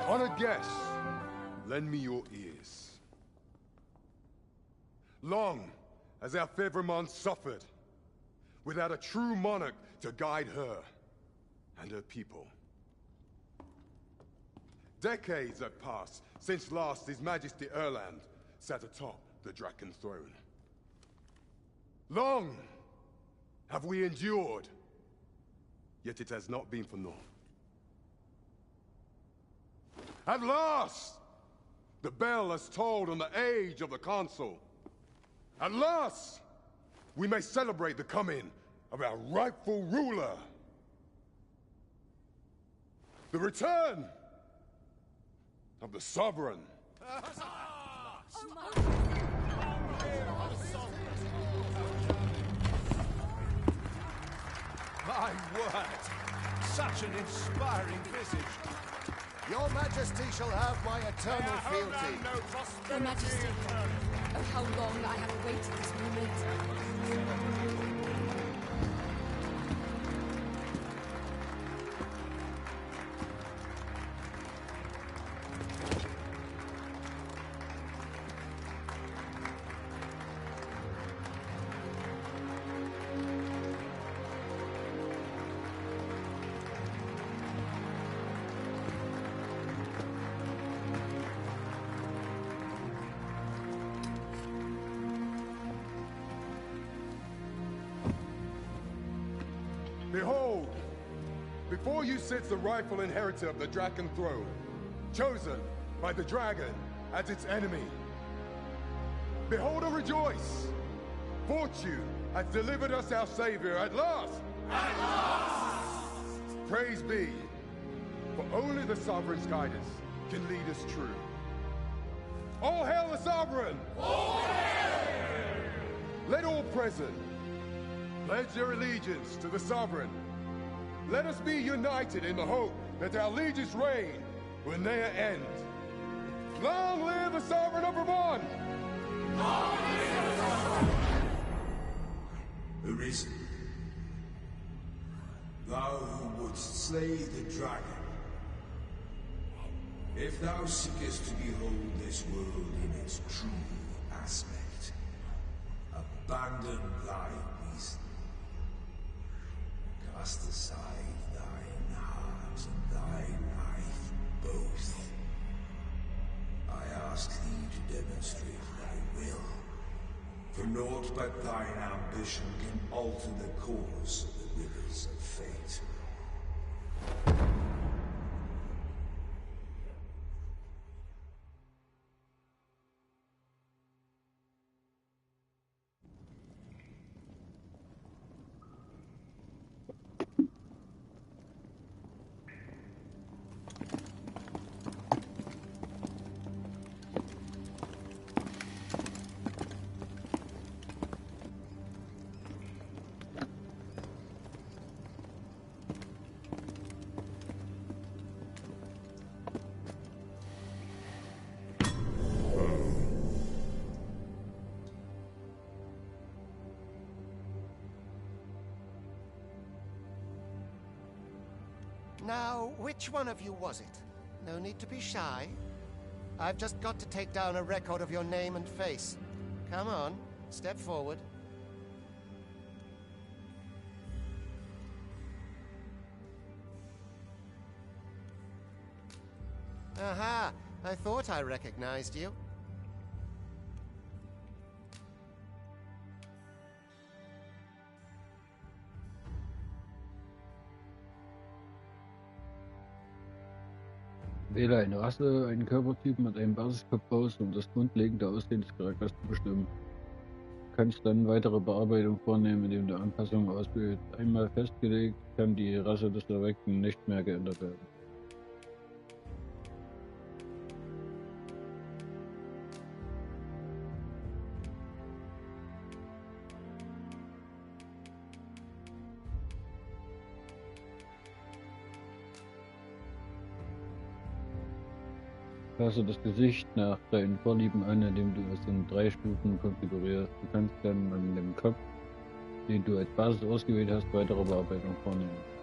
Honored guests, lend me your ears. Long has our Fevrimon suffered, without a true monarch to guide her and her people. Decades have passed since last His Majesty Erland sat atop the Draken throne. Long have we endured, yet it has not been for naught. At last, the bell has tolled on the age of the Council. At last, we may celebrate the coming of our rightful ruler. The return of the Sovereign. My word! Such an inspiring visage. Your Majesty shall have my eternal fealty. Your Majesty, oh how long I have awaited this moment. Behold, before you sits the rightful inheritor of the Draken throne, chosen by the dragon as its enemy. Behold and rejoice! Fortune has delivered us our savior at last! At last! Praise be, for only the Sovereign's guidance can lead us true. All hail the Sovereign! All hail! Let all present pledge their allegiance to the Sovereign. Let us be united in the hope that our liege's reign will ne'er end. Long live the Sovereign of Vermont! Long live the Sovereign! Arisen, thou who wouldst slay the dragon, if thou seekest to behold this world in its true aspect, abandon thy reason. Cast aside thine heart and thy life both. I ask thee to demonstrate thy will, for naught but thine ambition can alter the course of the rivers of fate. Now, which one of you was it? No need to be shy. I've just got to take down a record of your name and face. Come on, step forward. Aha! I thought I recognized you. Wähle eine Rasse, einen Körpertyp mit einem Basiskopf aus, um das grundlegende Aussehen des Charakters zu bestimmen. Du kannst dann weitere Bearbeitung vornehmen, indem du Anpassungen auswählst. Einmal festgelegt, kann die Rasse des Erweckten nicht mehr geändert werden. Passe das Gesicht nach deinen Vorlieben an, indem du es in 3 Stufen konfigurierst. Du kannst dann an dem Kopf, den du als Basis ausgewählt hast, weitere Bearbeitung vornehmen.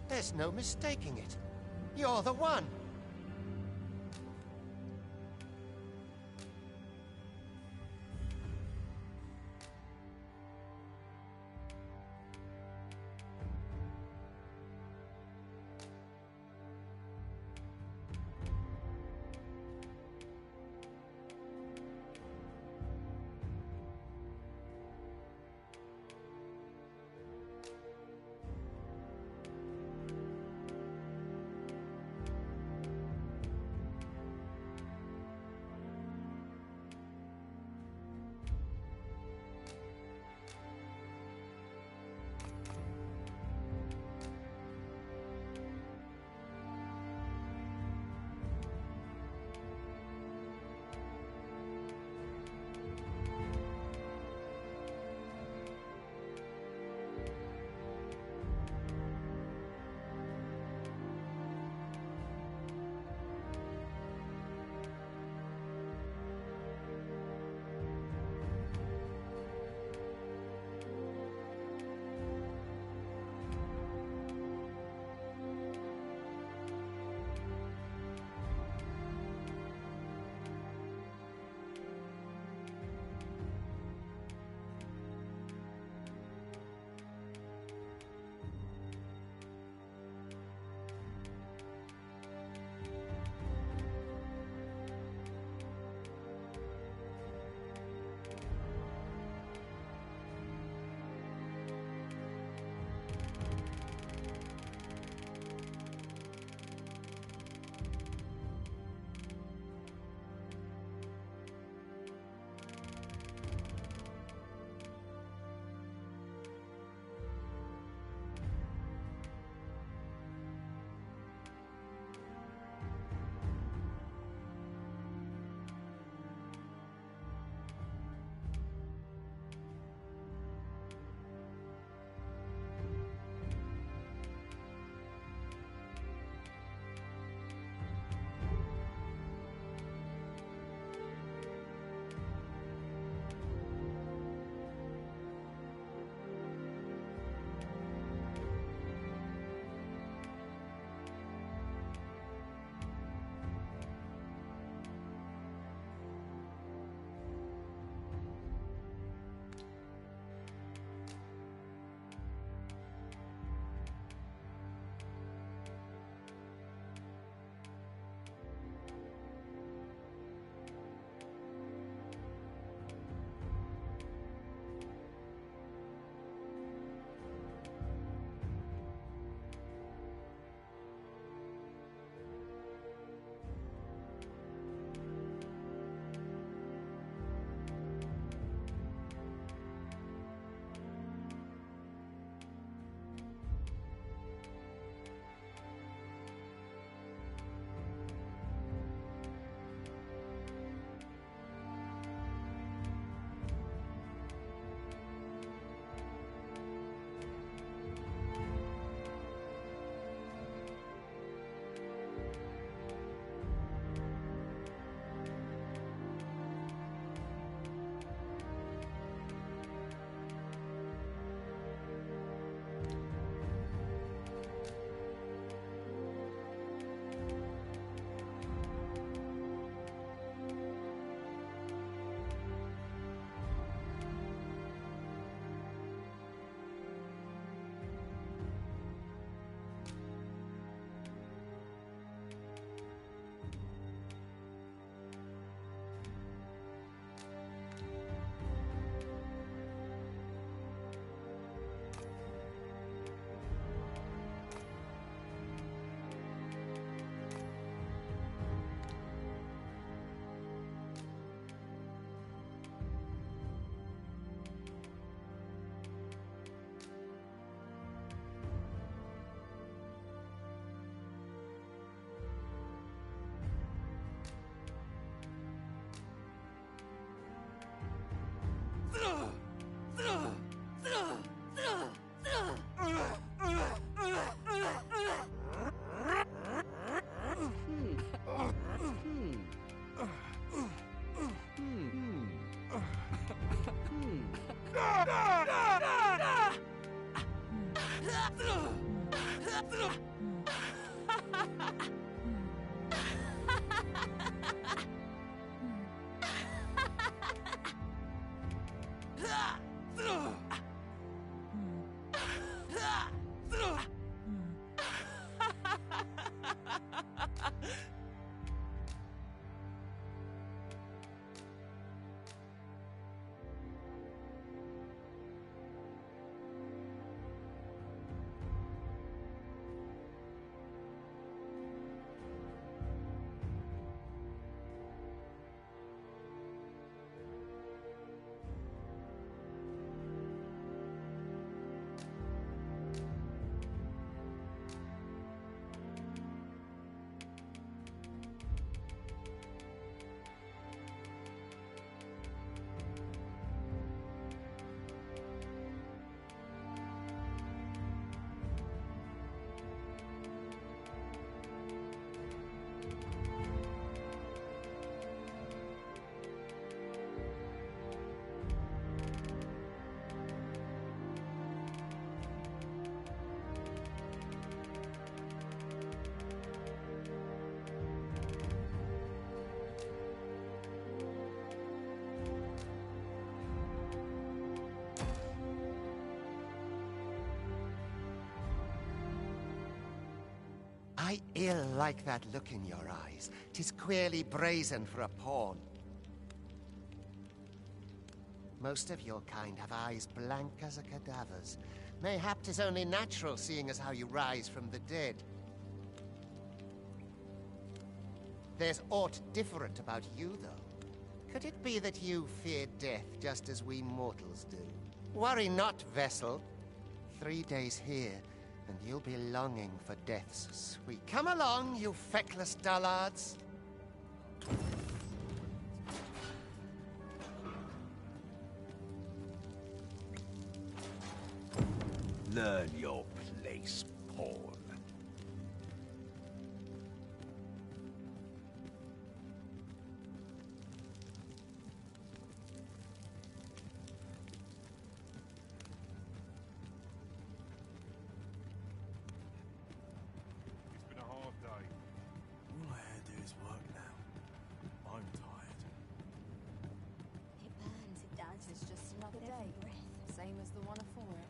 There's no mistaking it. You're the one. I ill like that look in your eyes. 'Tis queerly brazen for a pawn. Most of your kind have eyes blank as a cadaver's. Mayhap 'tis only natural, seeing as how you rise from the dead. There's aught different about you, though. Could it be that you fear death just as we mortals do? Worry not, vessel. 3 days here, and you'll be longing for death's sweet. Come along, you feckless dullards. Learn your place, pawn. It's been a hard day. All I had to do is work now. I'm tired. It burns, it does. It's just another day. Breath. Same as the one afore it.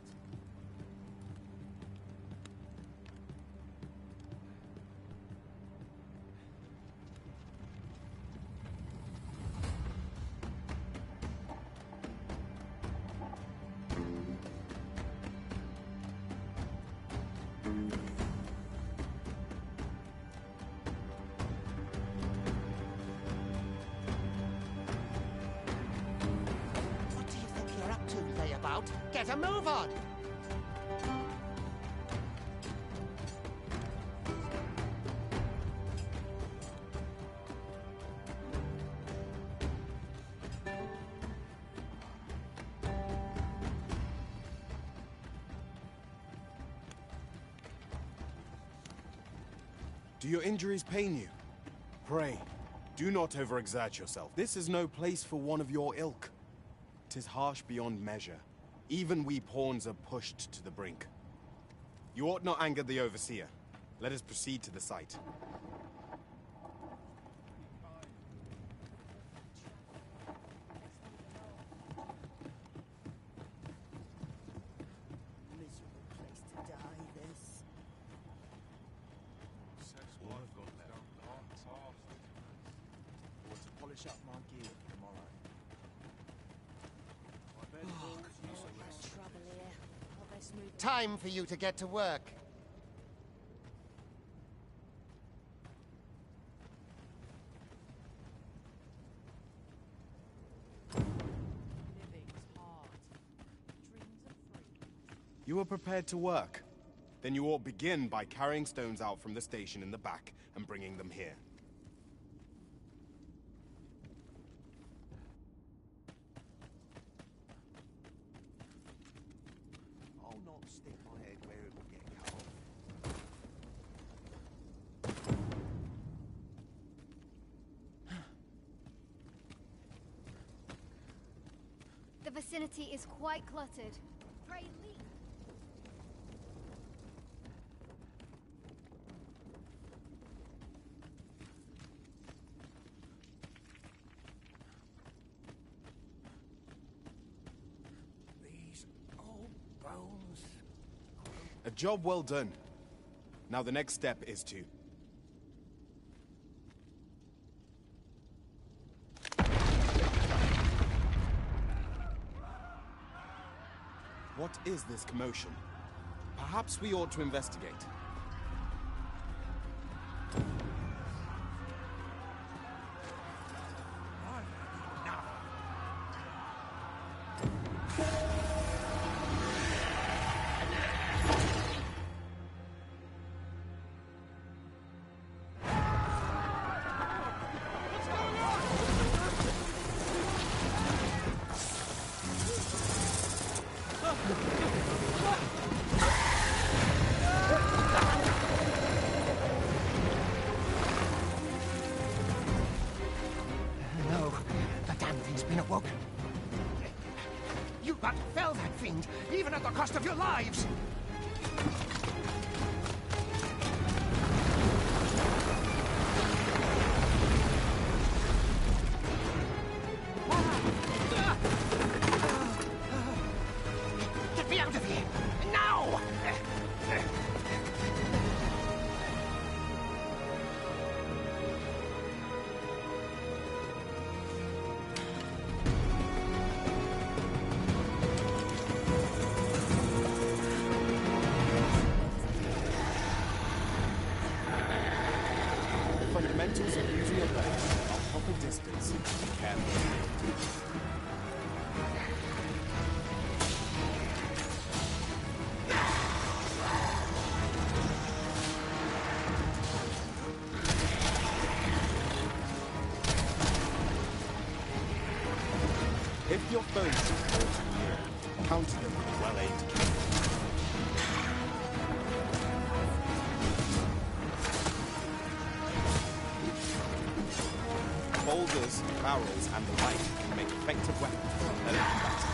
What do you think you're up to, layabout? Get a move on! Do your injuries pain you? Pray, do not overexert yourself. This is no place for one of your ilk. 'Tis harsh beyond measure. Even we pawns are pushed to the brink. You ought not anger the overseer. Let us proceed to the site. Miserable place to die, this. Want to polish up my gear for tomorrow. Trouble here. I'll best move. Time for you to get to work. Living's hard. Dreams are free. You are prepared to work. Then you ought begin by carrying stones out from the station in the back and bringing them here. vicinity is quite cluttered. Pray leave. These old bones. A job well done. Now the next step is to... What is this commotion? Perhaps we ought to investigate. No, the damn thing's been awoken. You got to fell that fiend, even at the cost of your lives! Get me out of here! Now! The fundamentals of using a bow are proper distance and careful. If your foes should fall to you, counter them with well-aimed kills. Boulders, barrels, and the like can make effective weapons for early combatants.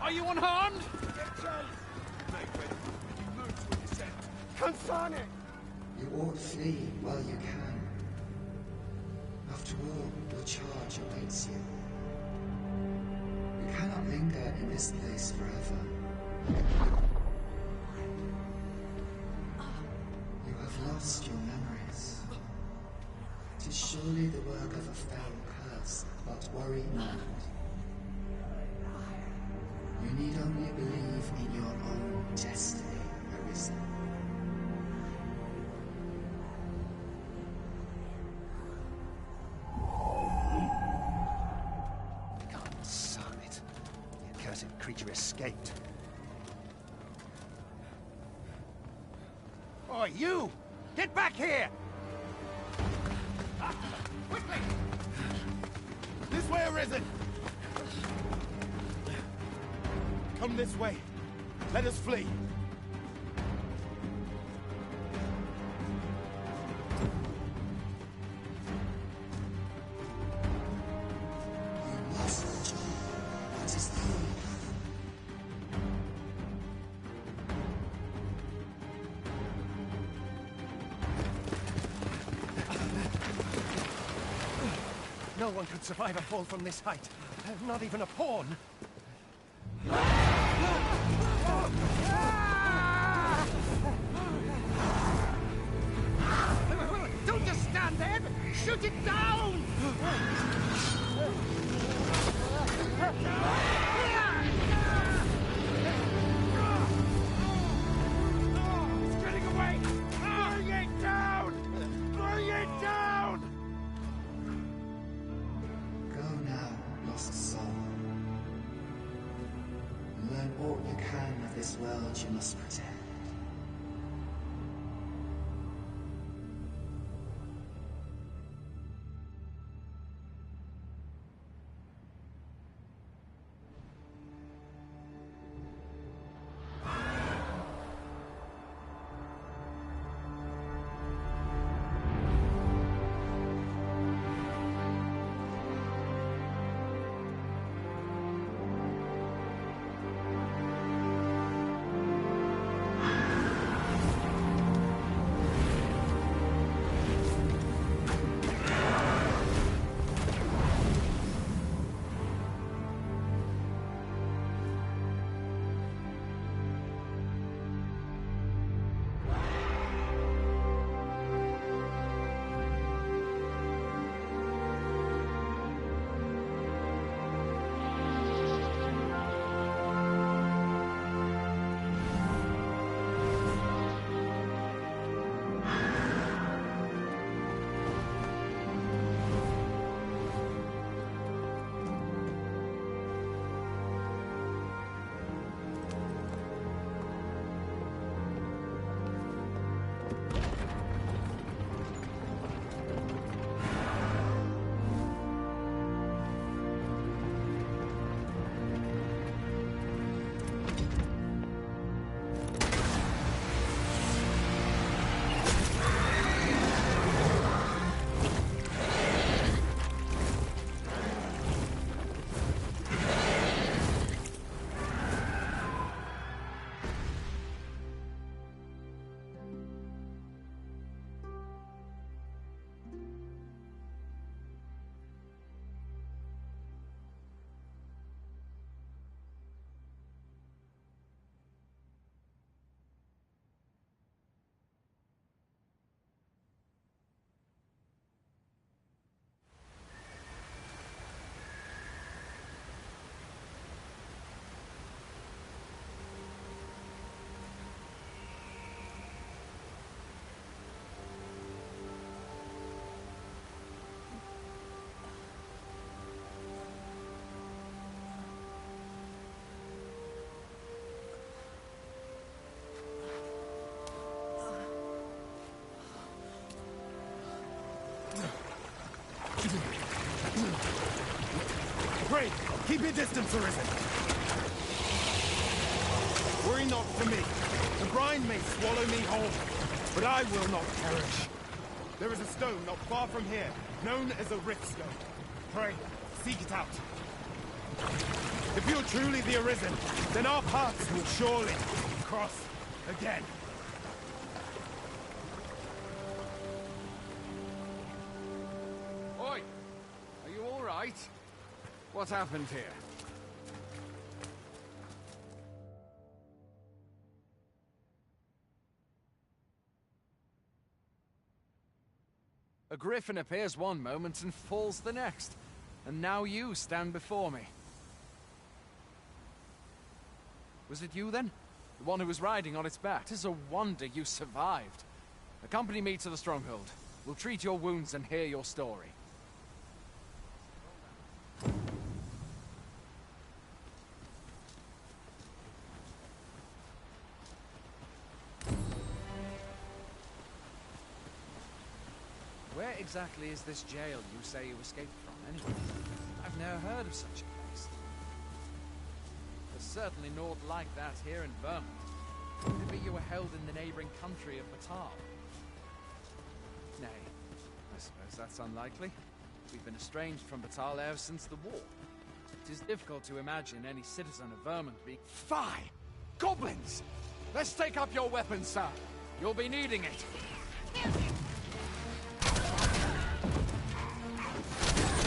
Are you unharmed? You ought flee while you can. After all, your charge awaits you. You cannot linger in this place forever. You have lost your memories. It is surely the work of a fell curse, but worry not. You need only believe in your own destiny, Arisen. God, son it. The accursed creature escaped. Oi, you! Get back here! Quickly! This way, Arisen! Come this way. Let us flee. You must, John. That is the only path. No one could survive a fall from this height. Not even a pawn. Don't just stand there! Shoot it down! It's getting away! Bring it down! Bring it down! learn all you can of this world you must protect. Pray, keep your distance, Arisen. Worry not for me. The brine may swallow me whole, but I will not perish. There is a stone not far from here, known as a rift stone. Pray, seek it out. If you're truly the Arisen, then our paths will surely cross again. Oi! Are you all right? What happened here? A griffin appears one moment and falls the next. And now you stand before me. Was it you then? The one who was riding on its back? 'Tis a wonder you survived. Accompany me to the stronghold. We'll treat your wounds and hear your story. Where exactly is this jail you say you escaped from, anyway? I've never heard of such a place. There's certainly naught like that here in Vermont. Could it be you were held in the neighboring country of Batal? Nay, I suppose that's unlikely. We've been estranged from Batal ever since the war. It is difficult to imagine any citizen of Vermont being... Fie! Goblins! Let's take up your weapons, sir. You'll be needing it.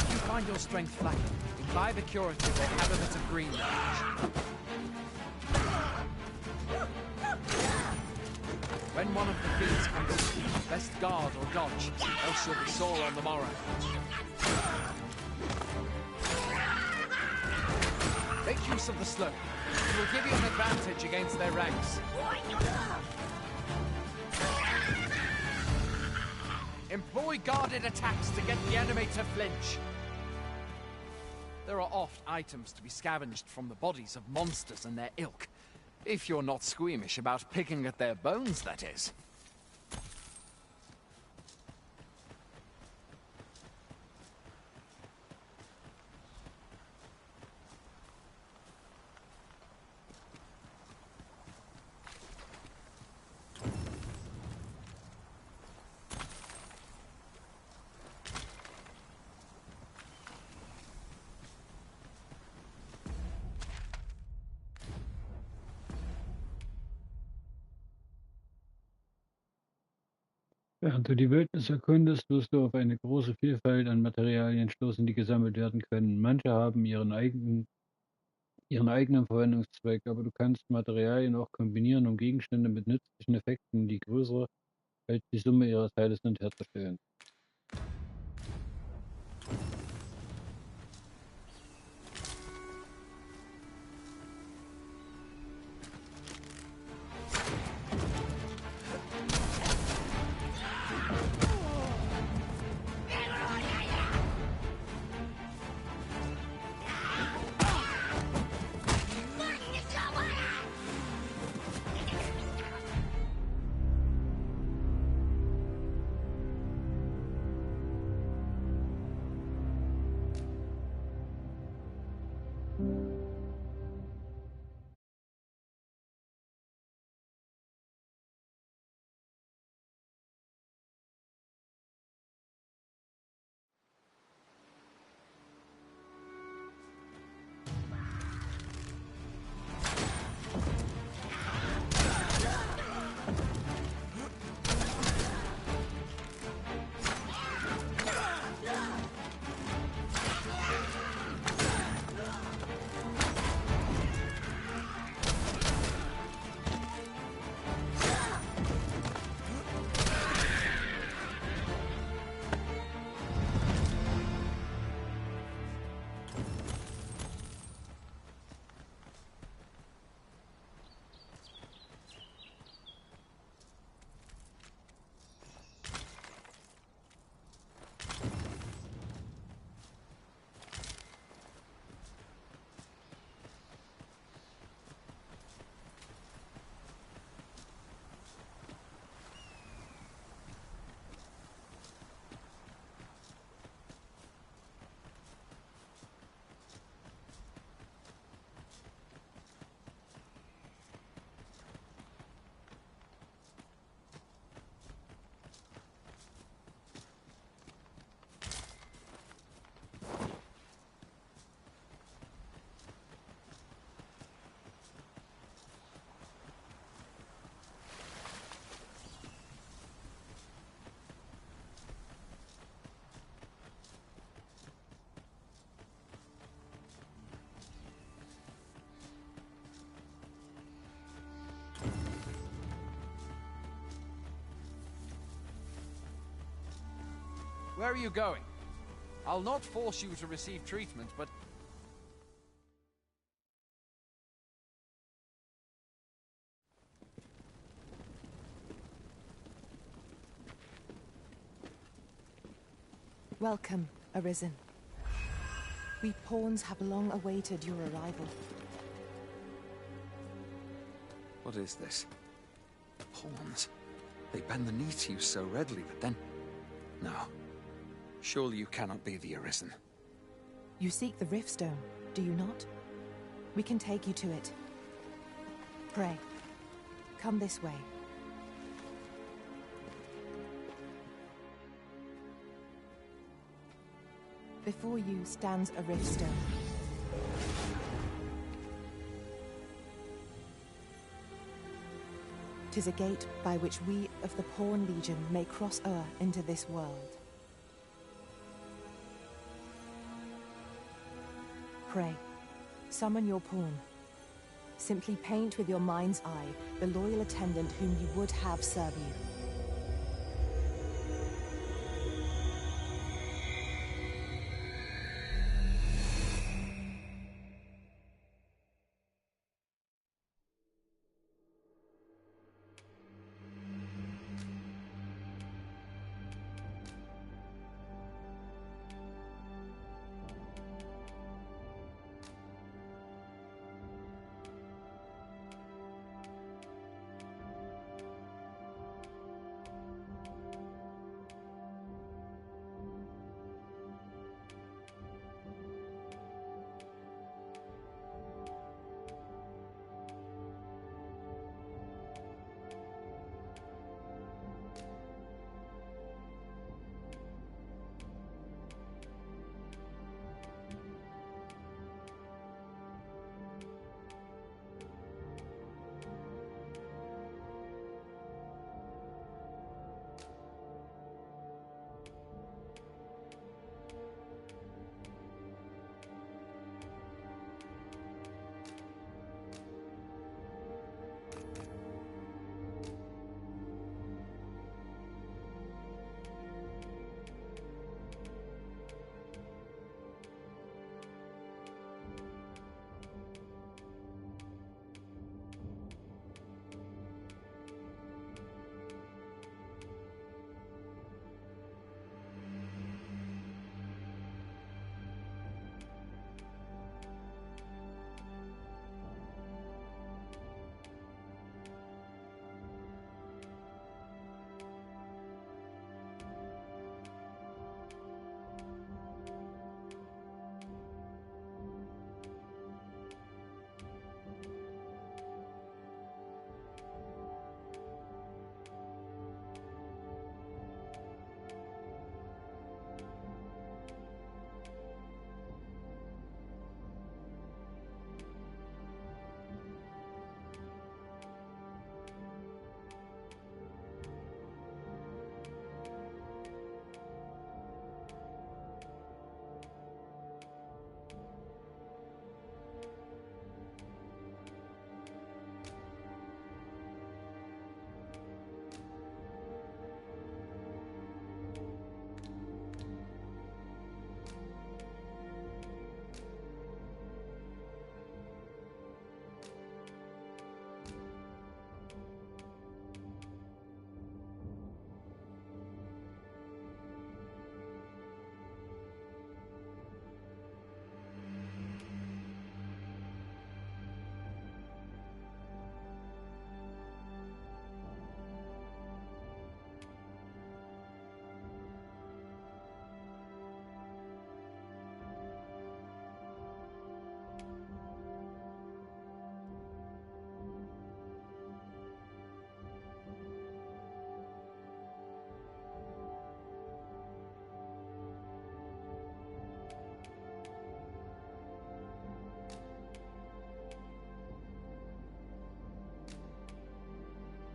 If you find your strength lacking, imbibe a curative or have a bit of green damage. When one of the fiends comes to you, best guard or dodge, else you'll be sore on the morrow. Make use of the slope. It will give you an advantage against their ranks. Employ guarded attacks to get the enemy to flinch. There are oft items to be scavenged from the bodies of monsters and their ilk. If you're not squeamish about picking at their bones, that is. Während du die Wildnis erkundest, wirst du auf eine große Vielfalt an Materialien stoßen, die gesammelt werden können. Manche haben ihren eigenen Verwendungszweck, aber du kannst Materialien auch kombinieren, um Gegenstände mit nützlichen Effekten, die größer als die Summe ihrer Teile sind, herzustellen. Where are you going? I'll not force you to receive treatment, but... Welcome, Arisen. We pawns have long awaited your arrival. What is this? Pawns? They bend the knee to you so readily, but then... No. Surely you cannot be the Arisen. You seek the Riftstone, do you not? We can take you to it. Pray, come this way. Before you stands a Riftstone. Tis a gate by which we of the Pawn Legion may cross o'er into this world. Pray, summon your pawn. Simply paint with your mind's eye the loyal attendant whom you would have serve you.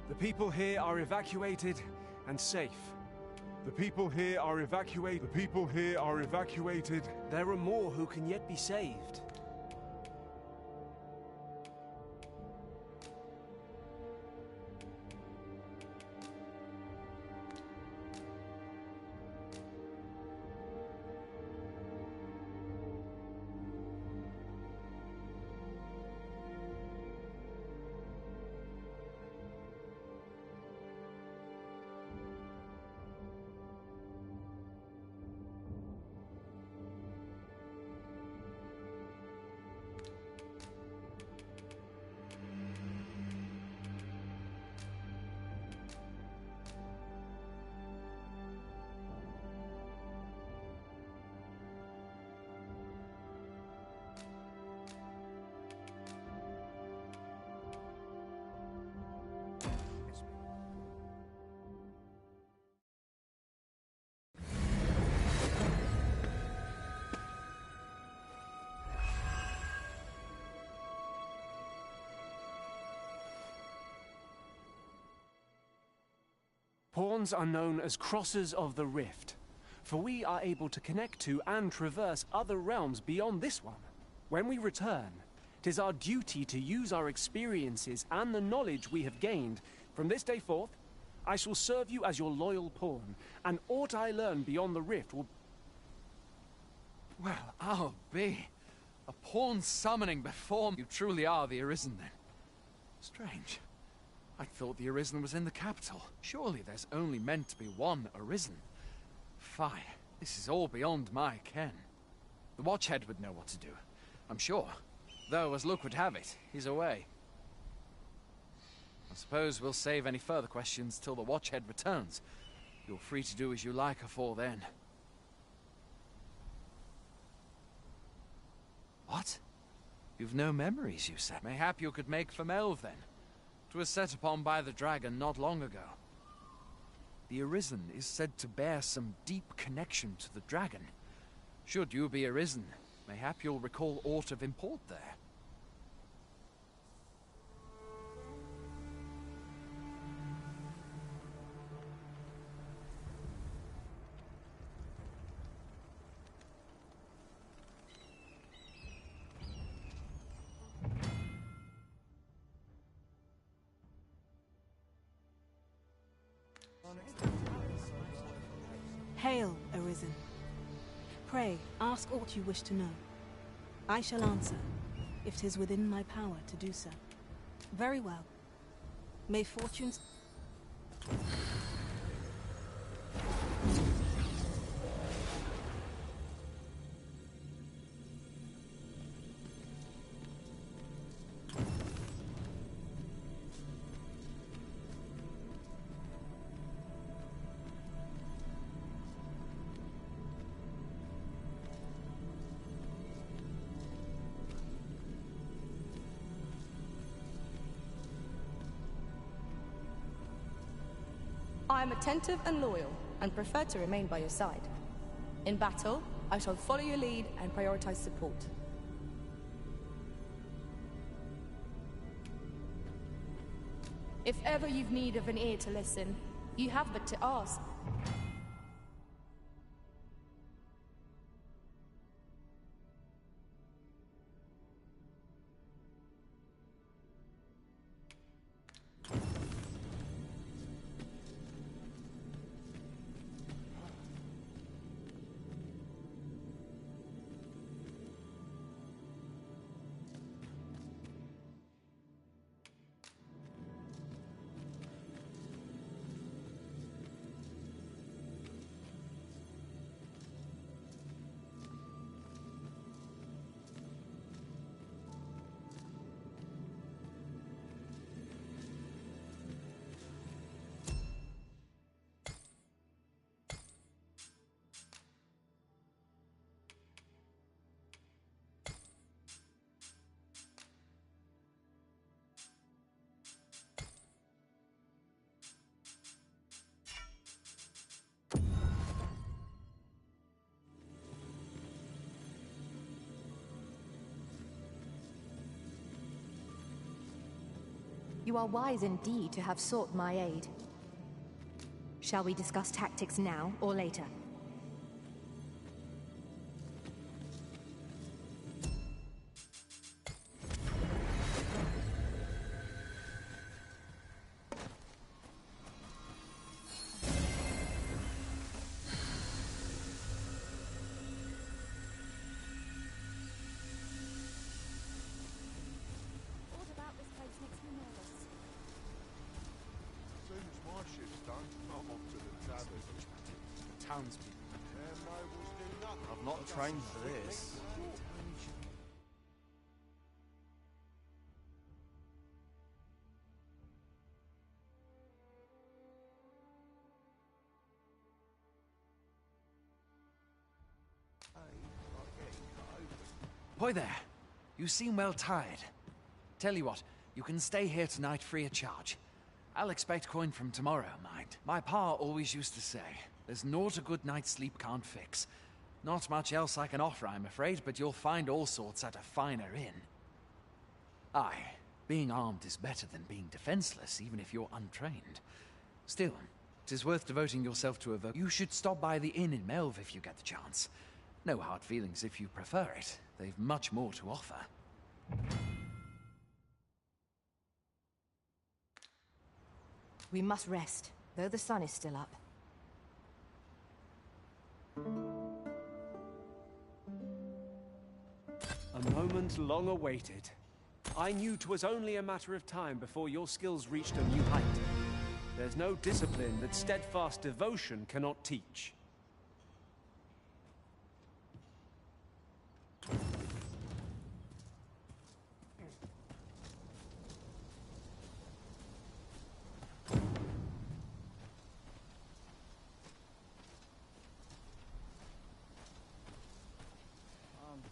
The people here are evacuated and safe. The people here are evacuated. The people here are evacuated. There are more who can yet be saved. Pawns are known as crossers of the rift, for we are able to connect to and traverse other realms beyond this one. When we return, 'tis our duty to use our experiences and the knowledge we have gained. From this day forth, I shall serve you as your loyal pawn, and aught I learn beyond the rift will... Well, I'll be. A pawn summoning before me. You truly are the Arisen, then. Strange. I thought the Arisen was in the capital. Surely there's only meant to be one Arisen. Fie, this is all beyond my ken. The Watchhead would know what to do, I'm sure. Though, as luck would have it, he's away. I suppose we'll save any further questions till the Watchhead returns. You're free to do as you like afore then. What? You've no memories, you said? Mayhap you could make for Melve, then. 'Twas set upon by the dragon not long ago. The Arisen is said to bear some deep connection to the dragon. Should you be Arisen, mayhap you'll recall aught of import there. Hail, Arisen. Pray, ask aught you wish to know. I shall answer, if 'tis within my power to do so. Very well. May fortunes... I am attentive and loyal, and prefer to remain by your side. In battle, I shall follow your lead and prioritize support. If ever you've need of an ear to listen, you have but to ask. You are wise indeed to have sought my aid. Shall we discuss tactics now or later? What about this place makes me nervous? As soon as my shift's done, I'm off to the tavern. Townspeople. Their nobles do nothing. I've not trained for this. Hoy there. You seem well tired. Tell you what, you can stay here tonight free of charge. I'll expect coin from tomorrow, mind. My pa always used to say, there's naught a good night's sleep can't fix. Not much else I can offer, I'm afraid, but you'll find all sorts at a finer inn. Aye, being armed is better than being defenseless, even if you're untrained. Still, 'tis worth devoting yourself to a vow. You should stop by the inn in Melve if you get the chance. No hard feelings if you prefer it. They've much more to offer. We must rest, though the sun is still up. A moment long awaited. I knew 'twas only a matter of time before your skills reached a new height. There's no discipline that steadfast devotion cannot teach. I'm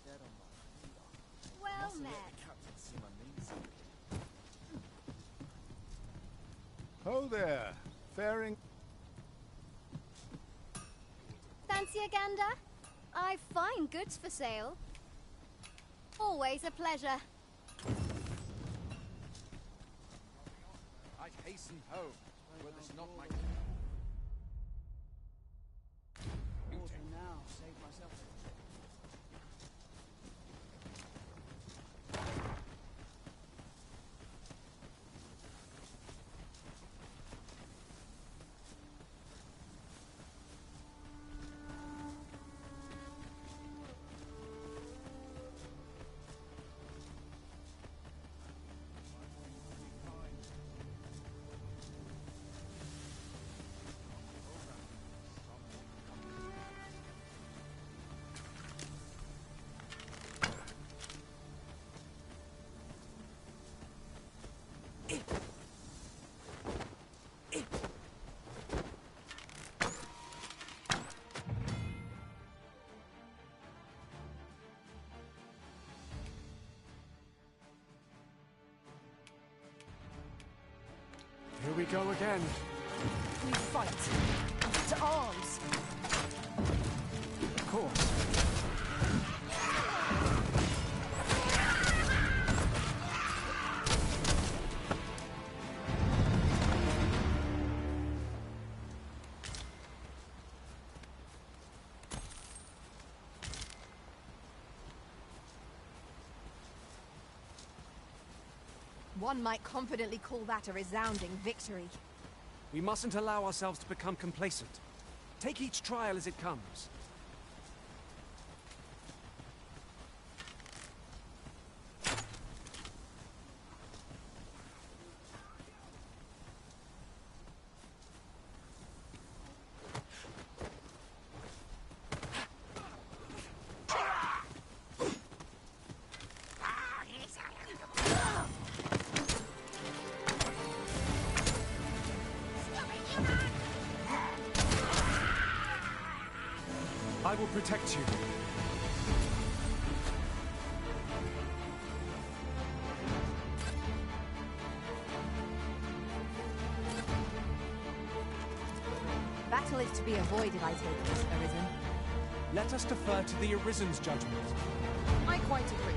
dead on my feet. Well Mustn't let met. the captain see my knees. Ho there, faring. Fancy a gander? I've fine goods for sale. Always a pleasure. I'd hasten home, were this not my... Water now, save myself. Here we go again. We fight. To arms! Of course. One might confidently call that a resounding victory. We mustn't allow ourselves to become complacent. Take each trial as it comes. I will protect you. Battle is to be avoided, I take it, Arisen. Let us defer to the Arisen's judgment. I quite agree.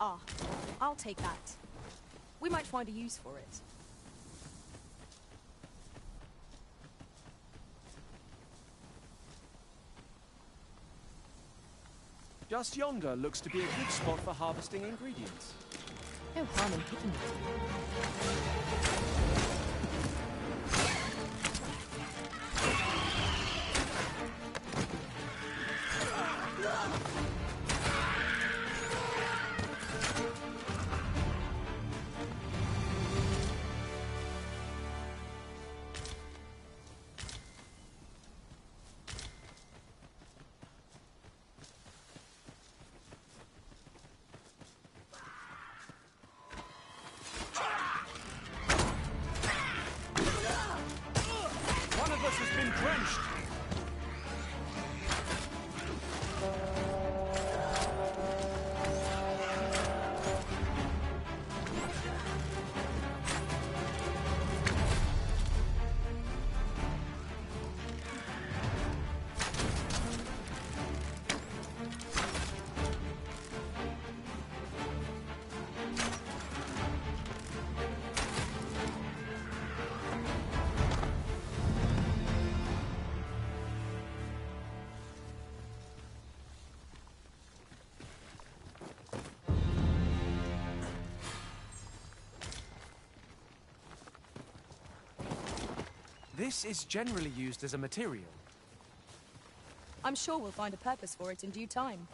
Ah, I'll take that. We might find a use for it. Just yonder looks to be a good spot for harvesting ingredients. No harm in picking it. This is generally used as a material. I'm sure we'll find a purpose for it in due time.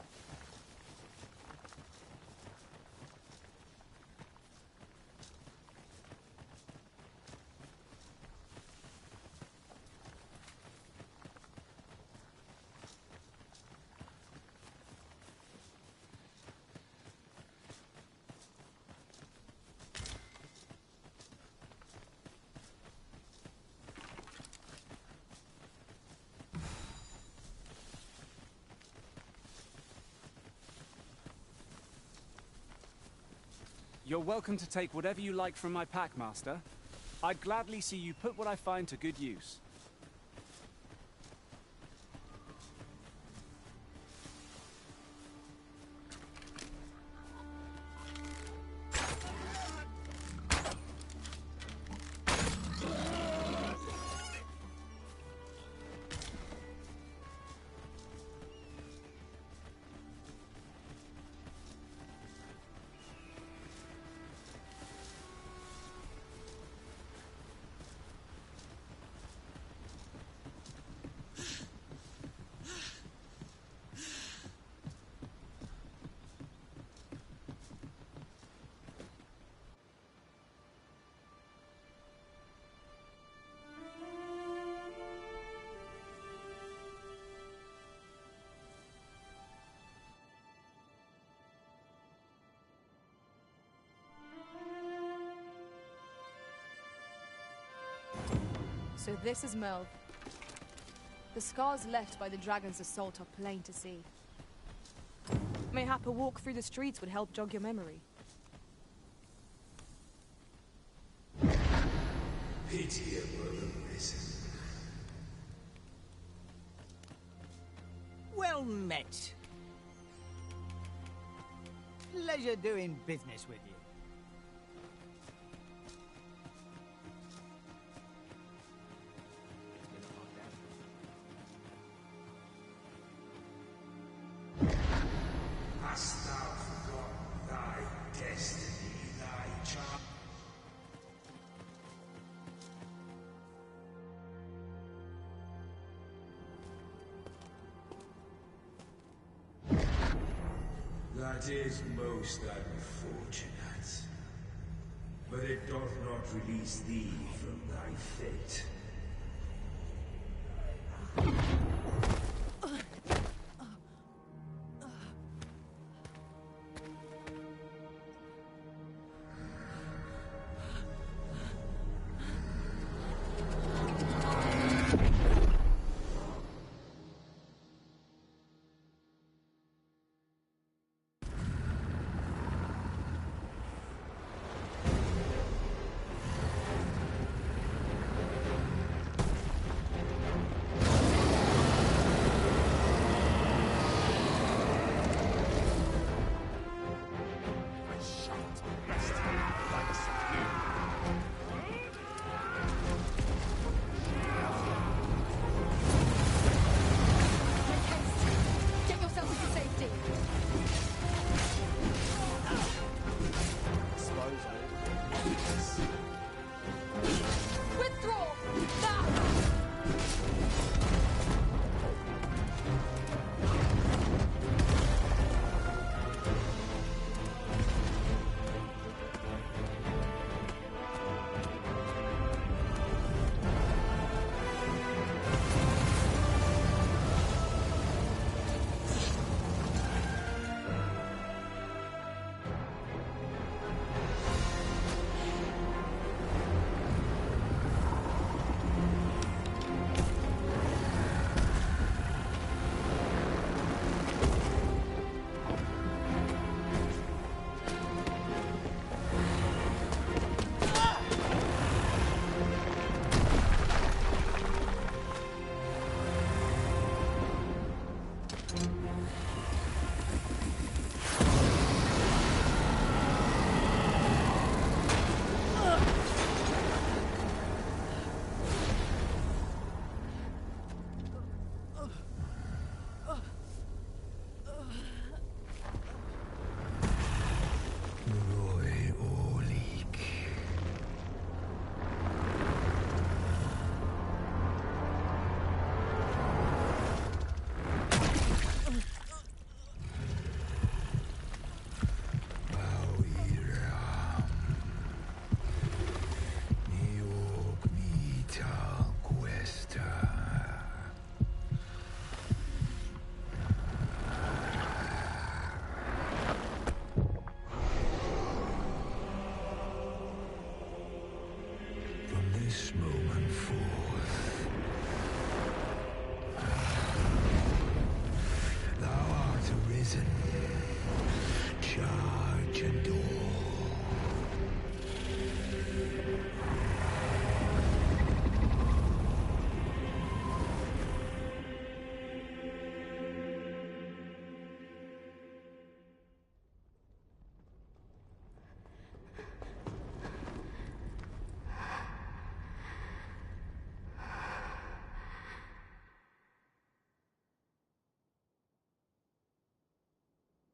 You're welcome to take whatever you like from my pack, Master. I'd gladly see you put what I find to good use. So this is Merle. The scars left by the dragon's assault are plain to see. Mayhap a walk through the streets would help jog your memory. Pity a brother listen. Well met. Pleasure doing business with you. Hast thou forgotten thy destiny, thy charm? That is most unfortunate. But it doth not release thee from thy fate.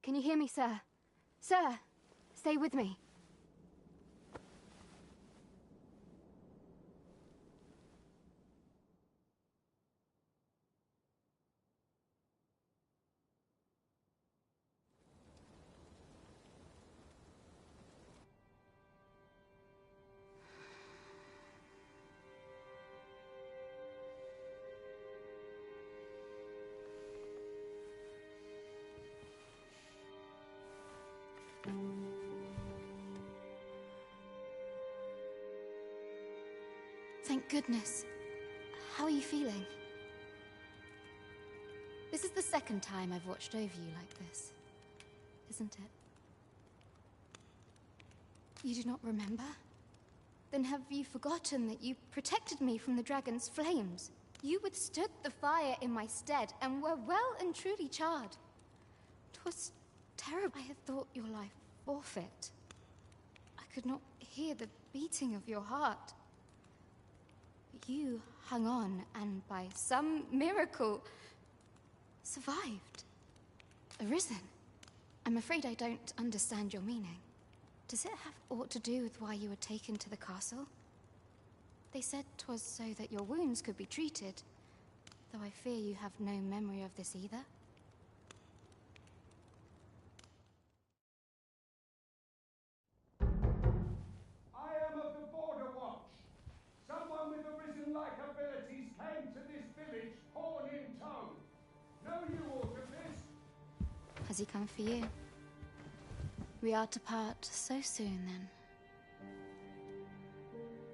Can you hear me, sir? Sir, stay with me. Thank goodness. How are you feeling? This is the second time I've watched over you like this, isn't it? You do not remember? Then have you forgotten that you protected me from the dragon's flames? You withstood the fire in my stead and were well and truly charred. 'Twas terrible. I had thought your life forfeit. I could not hear the beating of your heart. You hung on, and by some miracle, survived. Arisen. I'm afraid I don't understand your meaning. Does it have aught to do with why you were taken to the castle? They said 'twas so that your wounds could be treated, though I fear you have no memory of this either. I am of the Border Watch. Someone with arisen-like abilities came to this village, horn in tow. Know you aught of this? Has he come for you? We are to part so soon, then.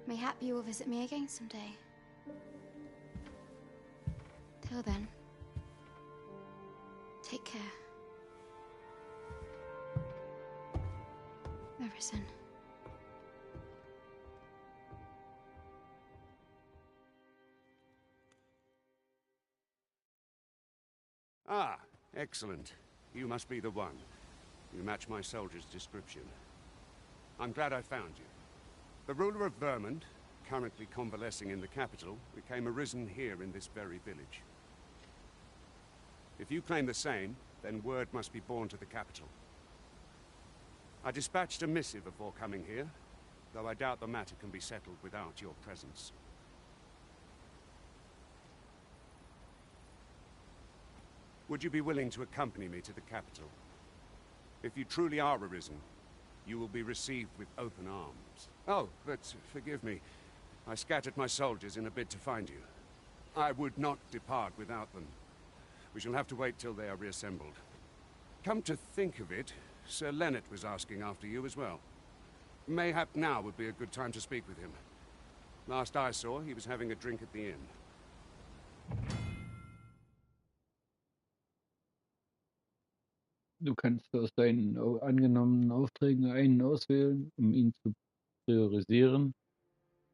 Mayhap you will visit me again someday. Till then, take care. Arisen. Ah, excellent. You must be the one. You match my soldier's description. I'm glad I found you. The ruler of Vermont, currently convalescing in the capital, became arisen here in this very village. If you claim the same, then word must be borne to the capital. I dispatched a missive before coming here, though I doubt the matter can be settled without your presence. Would you be willing to accompany me to the capital? If you truly are arisen, you will be received with open arms. Oh, but forgive me. I scattered my soldiers in a bid to find you. I would not depart without them. We shall have to wait till they are reassembled. Come to think of it, Sir Leonard was asking after you as well. Mayhap now would be a good time to speak with him. Last I saw, he was having a drink at the inn. Du kannst aus deinen angenommenen Aufträgen einen auswählen, um ihn zu priorisieren.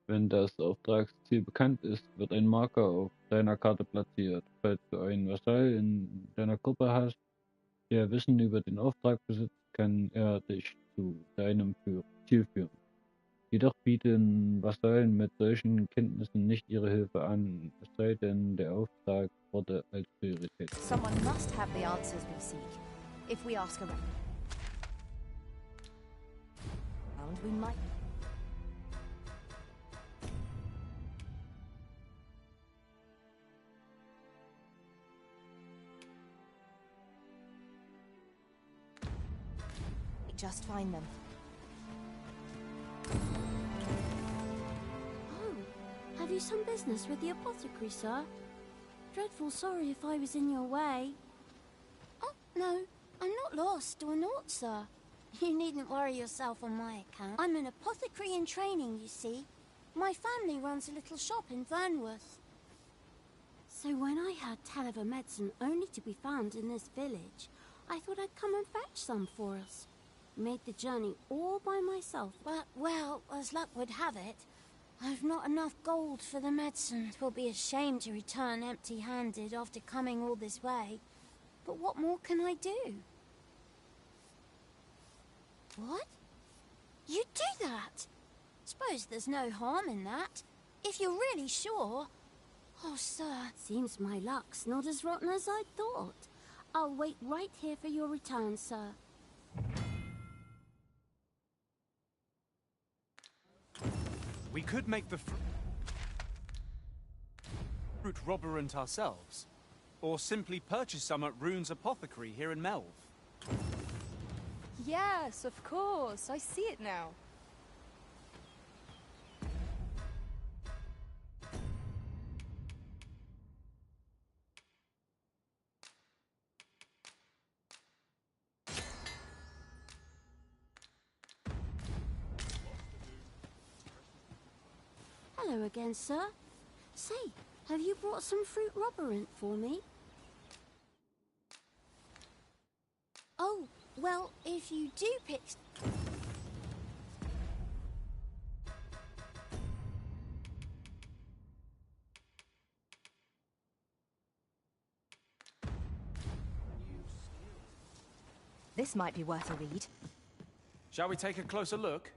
Wenn das Auftragsziel bekannt ist, wird ein Marker auf deiner Karte platziert. Falls du einen Vasall in deiner Gruppe hast, der Wissen über den Auftrag besitzt, kann er dich zu deinem Ziel führen. Jedoch bieten Vasallen mit solchen Kenntnissen nicht ihre Hilfe an, es sei denn, der Auftrag wurde als Priorität. Someone must have the answers we seek. If we ask around, we might. Just find them. Oh, have you some business with the apothecary, sir? Dreadful sorry if I was in your way. Oh, no, I'm not lost or naught, sir. You needn't worry yourself on my account. I'm an apothecary in training, you see. My family runs a little shop in Vernworth. So when I heard tell of a medicine only to be found in this village, I thought I'd come and fetch some for us. Made the journey all by myself. But, well, as luck would have it, I've not enough gold for the medicine. It will be a shame to return empty-handed after coming all this way. But what more can I do? What? You do that? Suppose there's no harm in that. If you're really sure. Oh, sir. Seems my luck's not as rotten as I thought. I'll wait right here for your return, sir. We could make the fruit robberant ourselves, or simply purchase some at Rune's apothecary here in Melve. Yes, of course. I see it now. Hello again, sir. Say, have you brought some fruit robberant for me? Oh, well, if you do pick... This might be worth a read. Shall we take a closer look?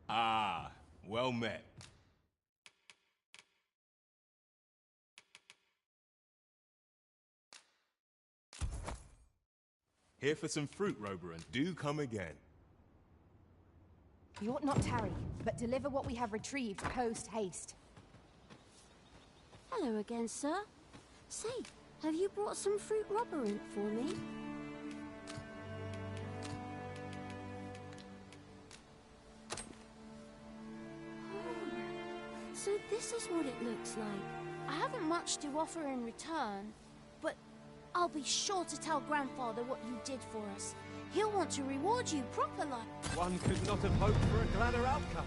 Ah, well met. Here for some fruit, Roberon. Do come again. You ought not tarry, but deliver what we have retrieved post-haste. Hello again, sir. Say, have you brought some fruit robberant for me? So this is what it looks like. I haven't much to offer in return, but I'll be sure to tell Grandfather what you did for us. He'll want to reward you properly. One could not have hoped for a gladder outcome.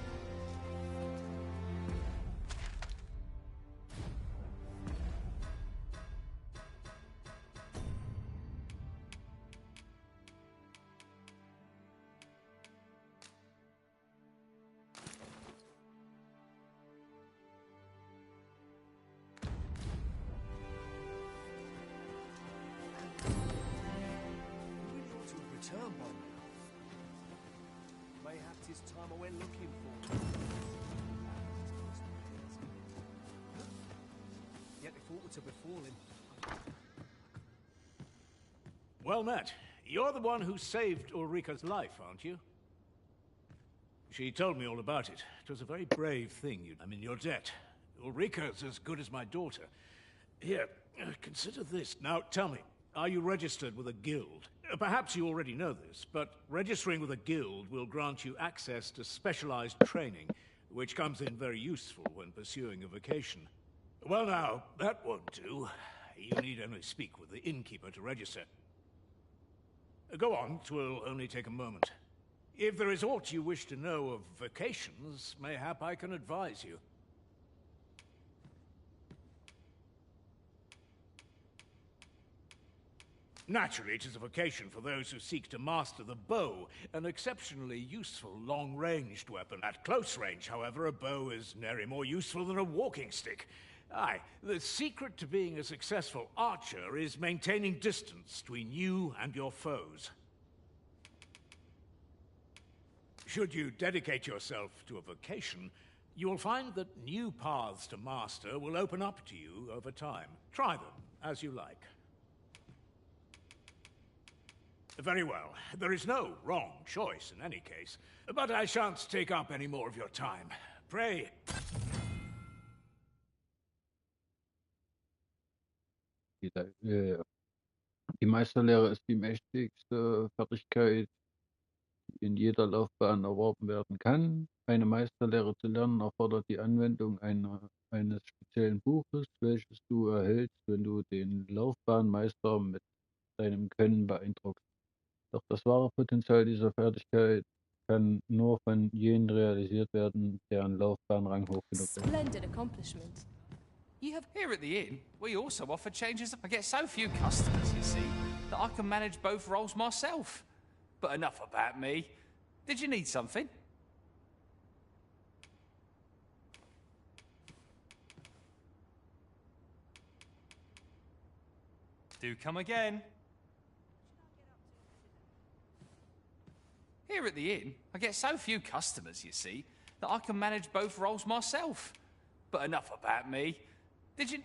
Return by now. Mayhap 'tis time I went looking for. Yet they thought to befall him. Well met. You're the one who saved Ulrika's life, aren't you? She told me all about it. It was a very brave thing. I'm in your debt. Ulrika's as good as my daughter. Here, consider this. Now, tell me, are you registered with a guild? Perhaps you already know this, but registering with a guild will grant you access to specialized training, which comes in very useful when pursuing a vocation. Well now, that won't do. You need only speak with the innkeeper to register. Go on, 'twill only take a moment. If there is aught you wish to know of vocations, mayhap I can advise you. Naturally, it is a vocation for those who seek to master the bow, an exceptionally useful long-ranged weapon. At close range, however, a bow is nary more useful than a walking stick. Aye, the secret to being a successful archer is maintaining distance between you and your foes. Should you dedicate yourself to a vocation, you will find that new paths to master will open up to you over time. Try them as you like. Very well. There is no wrong choice in any case, but I shan't take up any more of your time. Pray. Die Meisterlehre ist die mächtigste Fertigkeit, die in jeder Laufbahn erworben werden kann. Eine Meisterlehre zu lernen erfordert die Anwendung eines speziellen Buches, welches du erhältst, wenn du den Laufbahnmeister mit deinem Können beeindruckst. Doch das wahre Potenzial dieser Fertigkeit kann nur von jenen realisiert werden, deren Laufbahnrang hoch genug ist. Splendid accomplishment. You have here at the inn, we also offer changes. I get so few customers, you see, that I can manage both roles myself. But enough about me. Did you need something? Do come again. Here at the inn, I get so few customers, you see, that I can manage both roles myself. But enough about me. Did you...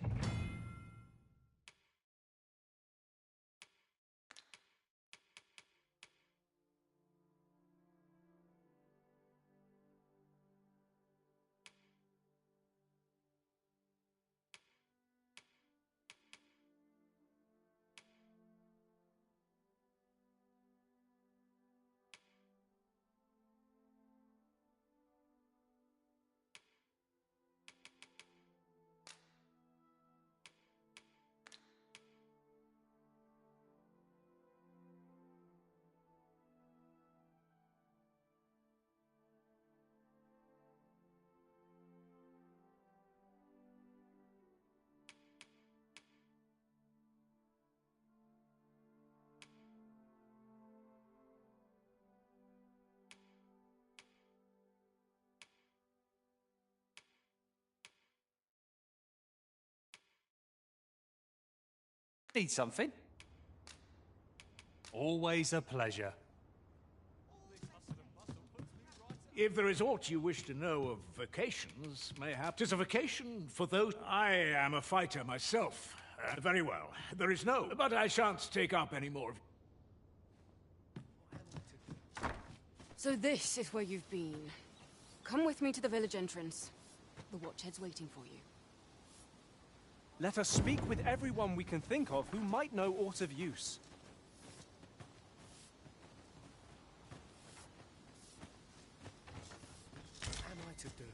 Need something? Always a pleasure. If there is aught you wish to know of vacations, mayhap 'tis a vacation for those... I am a fighter myself. Very well. There is no... But I shan't take up any more of... So this is where you've been. Come with me to the village entrance. The Watchhead's waiting for you. Let us speak with everyone we can think of who might know aught of use. What am I to do?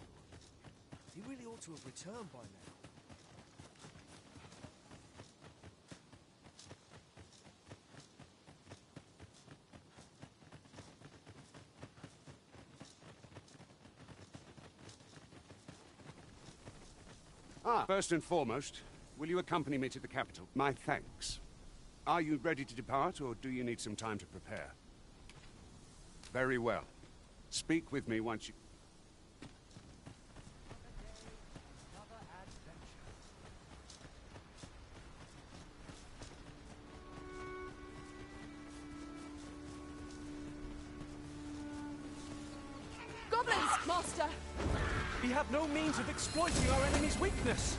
He really ought to have returned by now. First and foremost, will you accompany me to the capital? My thanks. Are you ready to depart, or do you need some time to prepare? Very well. Speak with me once you... Goblins, Master! We have no means of exploiting our enemy's weakness.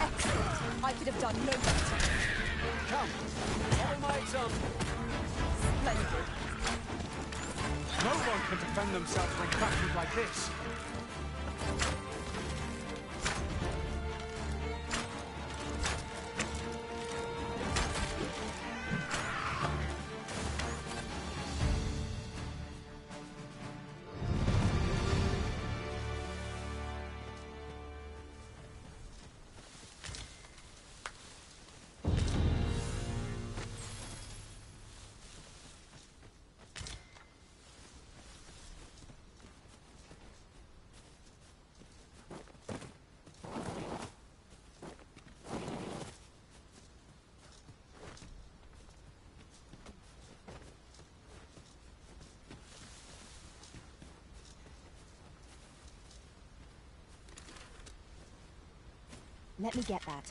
Excellent. I could have done no better. Come, follow my example. Splendid. No one can defend themselves when crafted like this. Let me get that.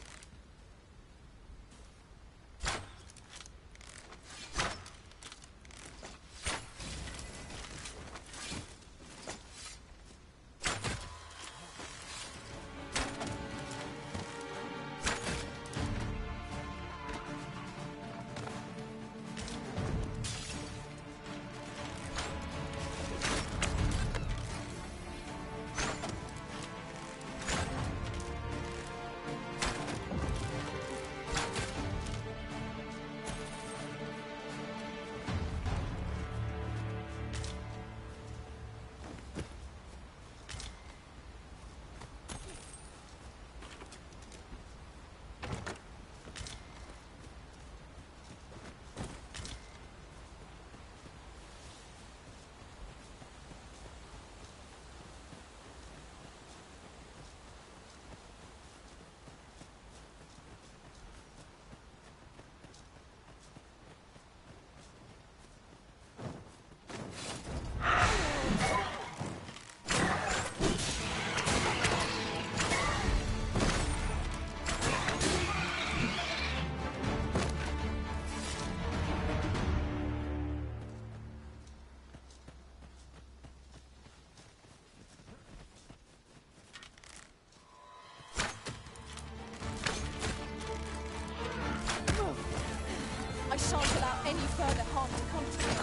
I shan't allow any further harm to come to me.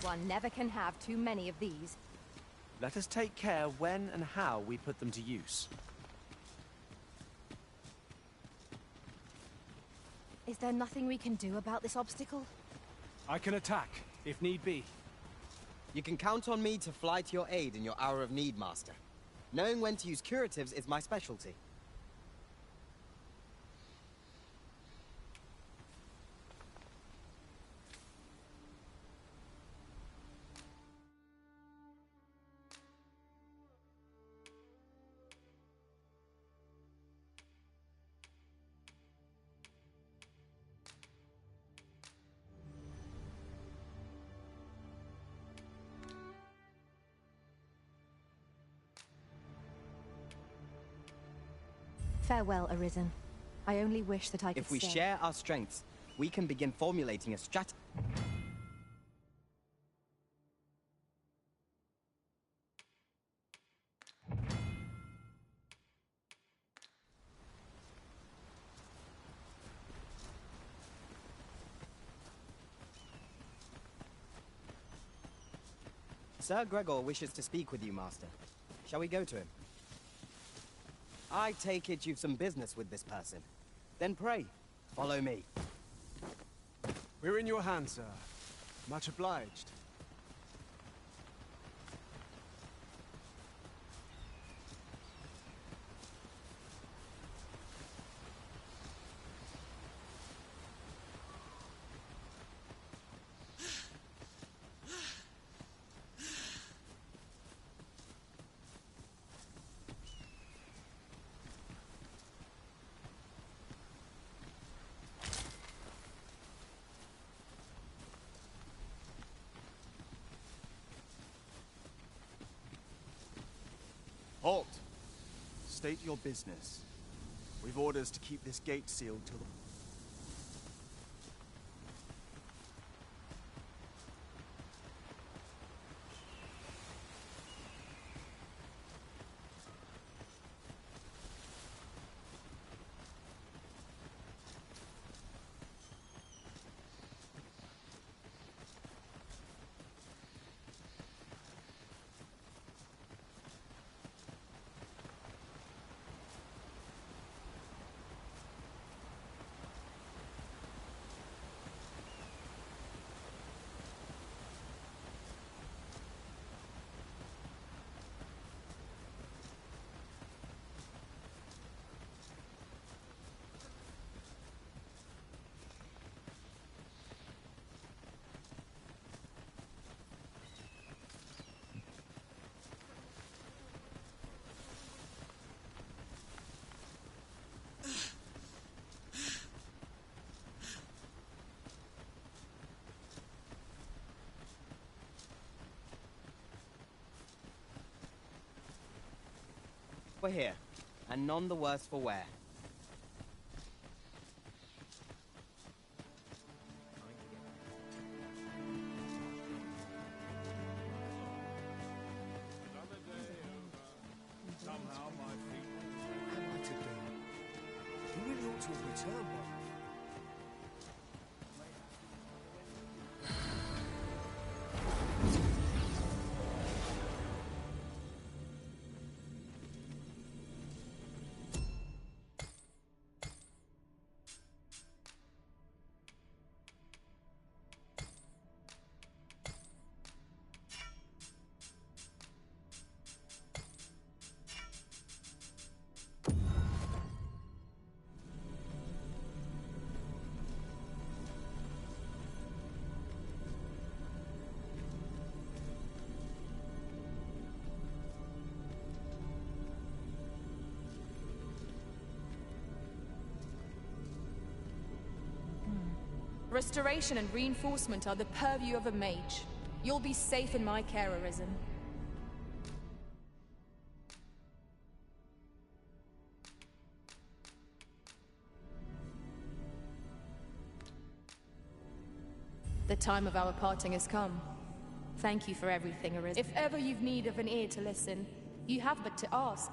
One never can have too many of these. Let us take care when and how we put them to use. Is there nothing we can do about this obstacle? I can attack, if need be. You can count on me to fly to your aid in your hour of need, Master. Knowing when to use curatives is my specialty. Farewell, Arisen. I only wish that I could If we stay. share our strengths, we can begin formulating a strat... Sir Gregor wishes to speak with you, Master. Shall we go to him? I take it you've some business with this person. Then pray, follow me. We're in your hands, sir. Much obliged. Halt! State your business. We've orders to keep this gate sealed till the... We're here, and none the worse for wear. Somehow my feet... What am I to do? You really ought to have returned by now. Restoration and reinforcement are the purview of a mage. You'll be safe in my care, Arisen. The time of our parting has come. Thank you for everything, Arisen. If ever you've need of an ear to listen, you have but to ask.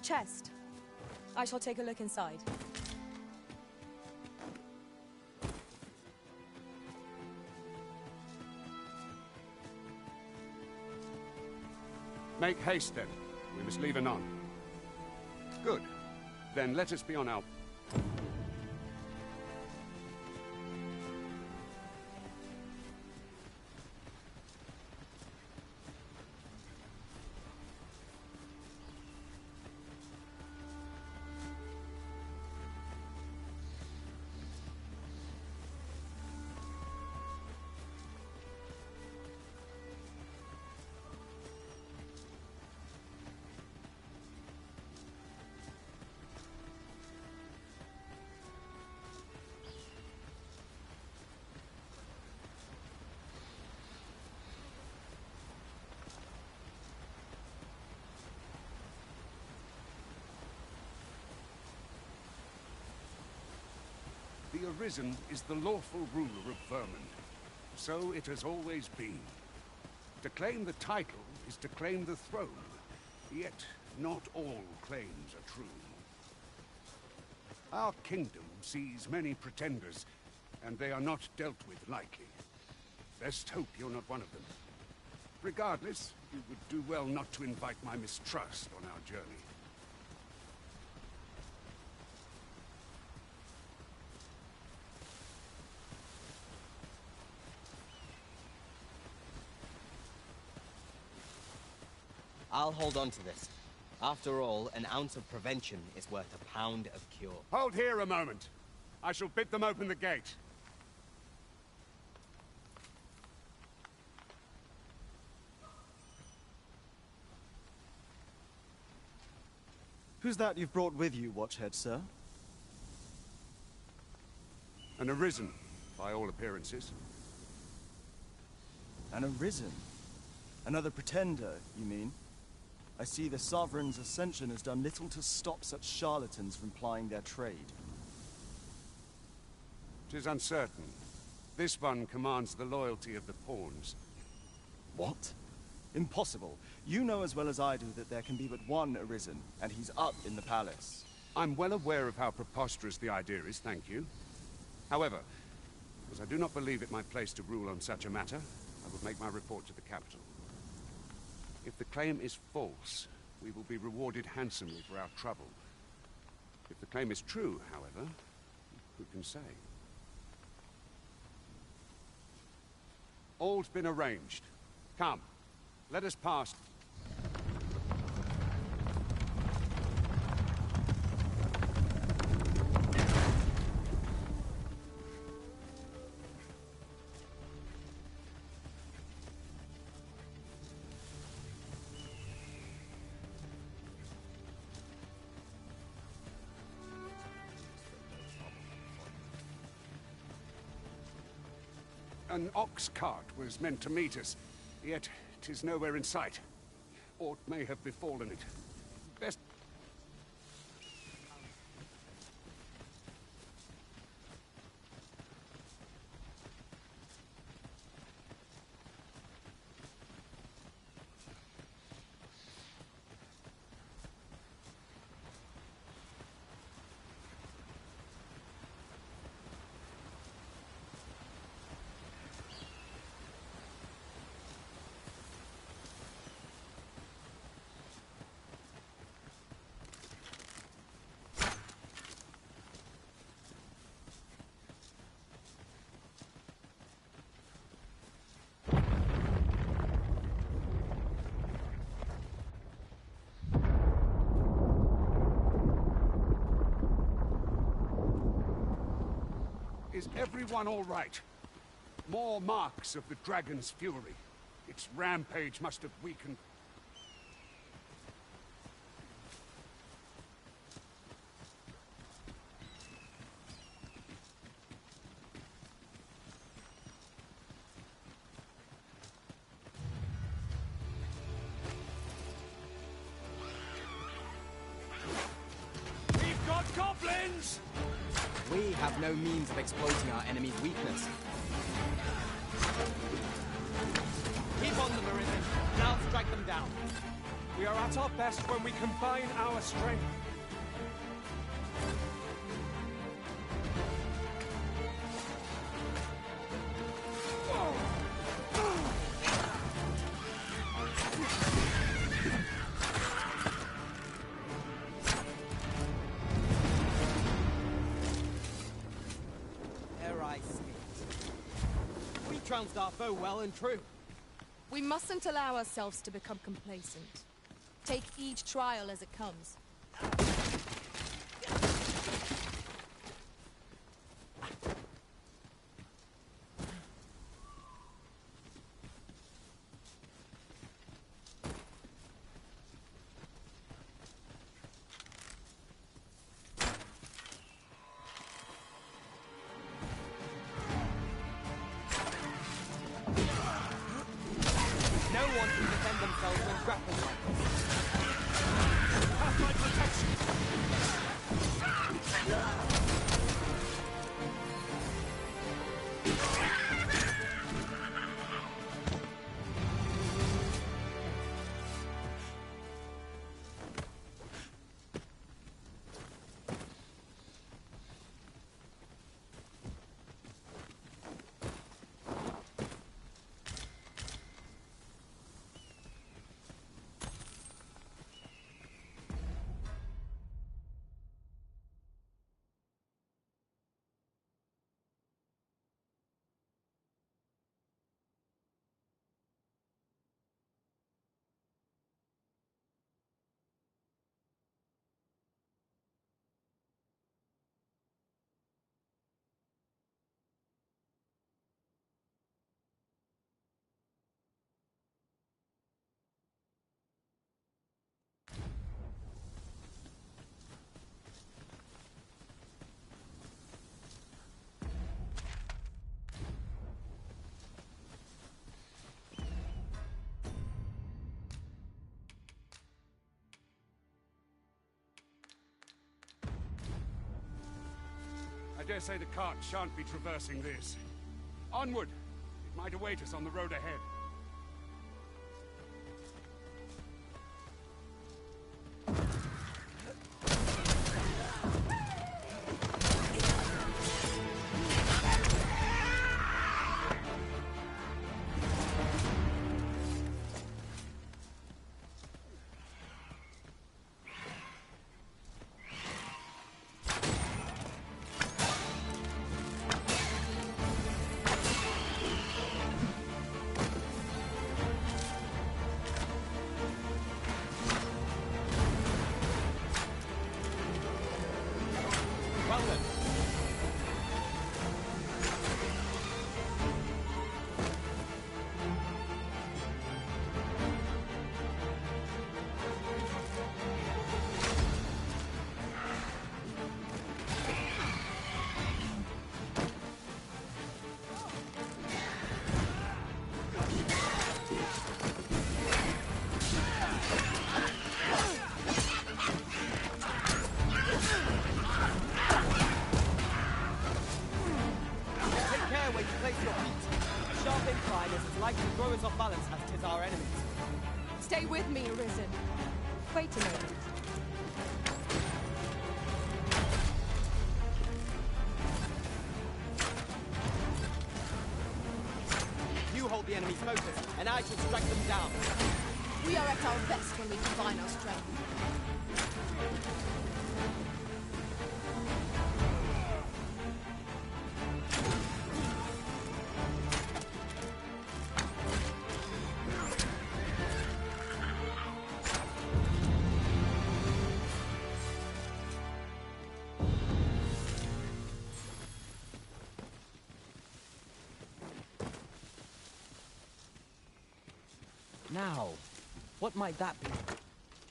chest. I shall take a look inside. Make haste, then. We must leave anon. Good. Then let us be on our... The Arisen is the lawful ruler of Vermund. So it has always been. To claim the title is to claim the throne. Yet, not all claims are true. Our kingdom sees many pretenders, and they are not dealt with lightly. Best hope you're not one of them. Regardless, you would do well not to invite my mistrust on our journey. I'll hold on to this. After all, an ounce of prevention is worth a pound of cure. Hold here a moment. I shall bid them open the gate. Who's that you've brought with you, Watchhead, sir? An Arisen, by all appearances. An Arisen? Another pretender, you mean? I see the Sovereign's ascension has done little to stop such charlatans from plying their trade. 'Tis uncertain. This one commands the loyalty of the pawns. What? Impossible. You know as well as I do that there can be but one Arisen, and he's up in the palace. I'm well aware of how preposterous the idea is, thank you. However, as I do not believe it my place to rule on such a matter, I will make my report to the capital. If the claim is false, we will be rewarded handsomely for our trouble. If the claim is true, however, who can say? All's been arranged. Come, let us pass. An ox cart was meant to meet us, yet 'tis nowhere in sight. Aught may have befallen it. Best... Is everyone all right? More marks of the dragon's fury. Its rampage must have weakened. We've got goblins! We have no means of exploiting our enemy's weakness. Keep on them, Arisen, and I'll strike them down. We are at our best when we combine our strength. Ere I speak. We trounced our foe well and true. We mustn't allow ourselves to become complacent. Take each trial as it comes. No one can defend themselves when grappled like this. Have my protection! I dare say the cart shan't be traversing this. Onward! It might await us on the road ahead. Well then. Take care where you place your feet. A sharp incline is as like to throw us off balance as 'tis our enemies. Stay with me, Arisen. Wait a moment. You hold the enemy's focus, and I shall strike them down. We are at our best when we combine our strength. Now, what might that be?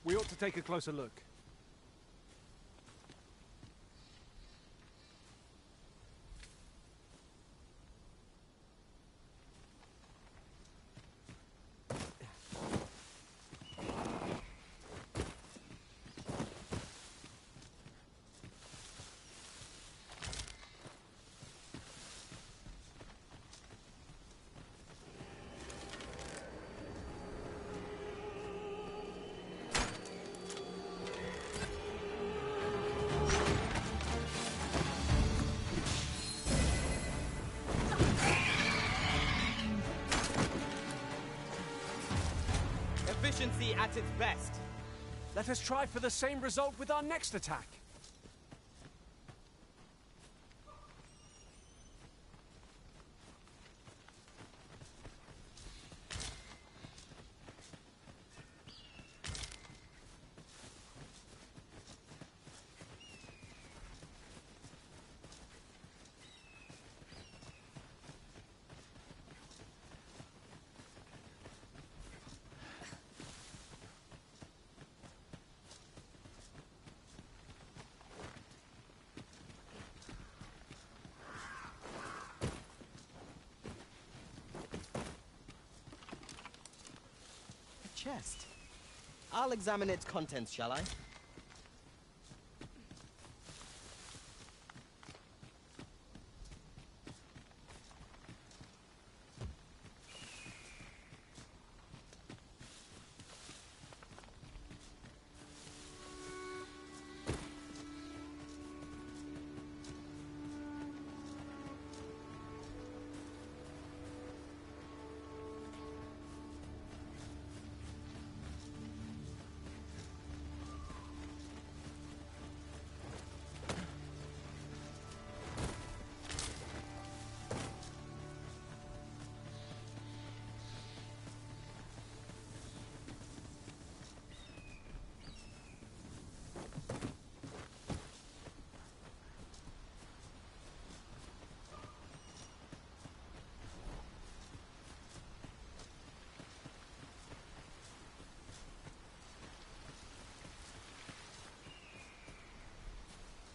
We ought to take a closer look. efficiency at its best. Let us try for the same result with our next attack. Chest. I'll examine its contents, shall I?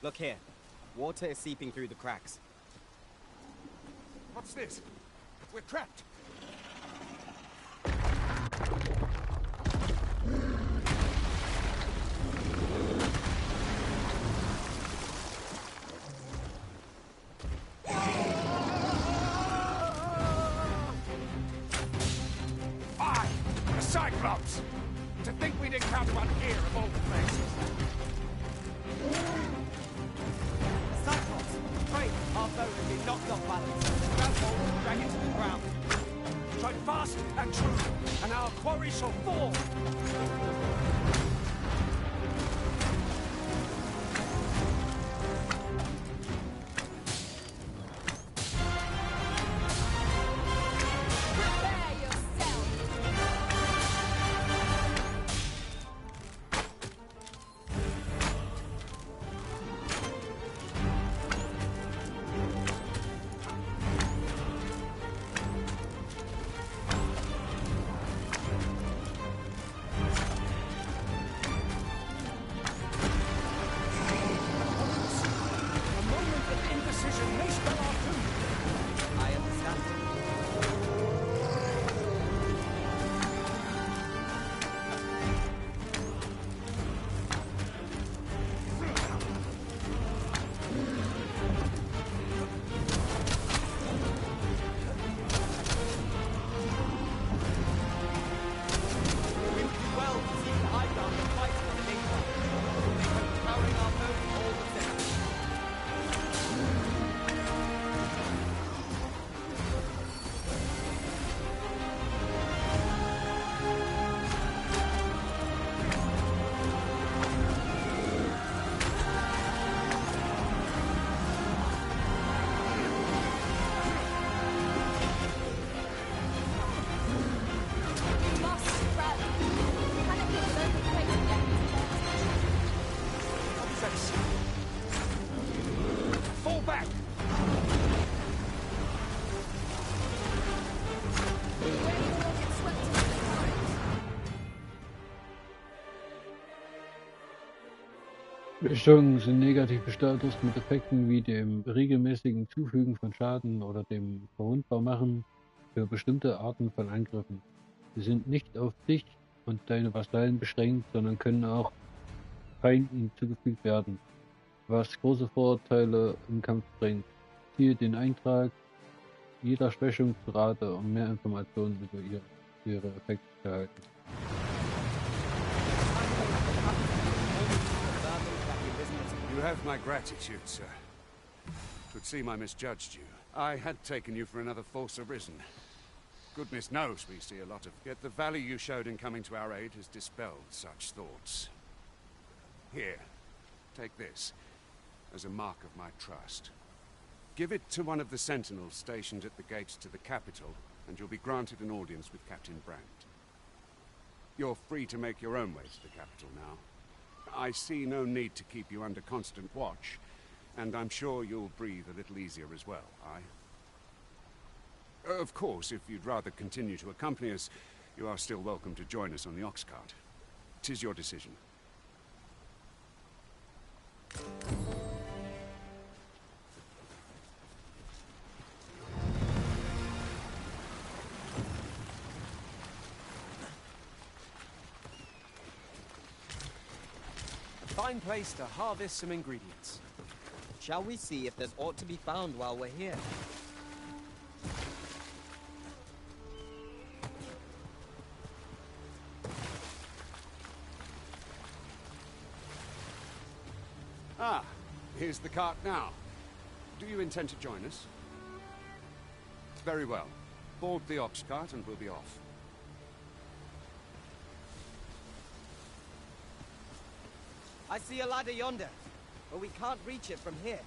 Look here. Water is seeping through the cracks. What's this? We're trapped. The Cyclops! To think we'd encounter one here of all places. Cyclops! Great! Our boat has been knocked off balance. Grab hold and drag it to the ground. Strike fast and true, and our quarry shall fall! Fall back! Mischungen sind negative Status mit Effekten wie dem regelmäßigen Zufügen von Schaden oder dem Verwundbarmachen für bestimmte Arten von Angriffen. Sie sind nicht auf dich und deine Vasallen beschränkt, sondern können auch Feinden zugefügt werden, was große Vorteile im Kampf bringt. Ziehe den Eintrag jeder Schwächung zu Rate, um mehr Informationen über ihre Effekte zu erhalten. You have my gratitude, sir. Twould seem I misjudged you. I had taken you for another false arisen. Goodness knows we see a lot of... Yet the value you showed in coming to our aid has dispelled such thoughts. Here, take this, as a mark of my trust. Give it to one of the sentinels stationed at the gates to the capital, and you'll be granted an audience with Captain Brandt. You're free to make your own way to the capital now. I see no need to keep you under constant watch, and I'm sure you'll breathe a little easier as well, aye? Of course, if you'd rather continue to accompany us, you are still welcome to join us on the ox cart. 'Tis your decision. Fine place to harvest some ingredients. Shall we see if there's aught to be found while we're here? Ah, here's the cart now. Do you intend to join us? Very well. Board the ox cart and we'll be off. I see a ladder yonder, but we can't reach it from here.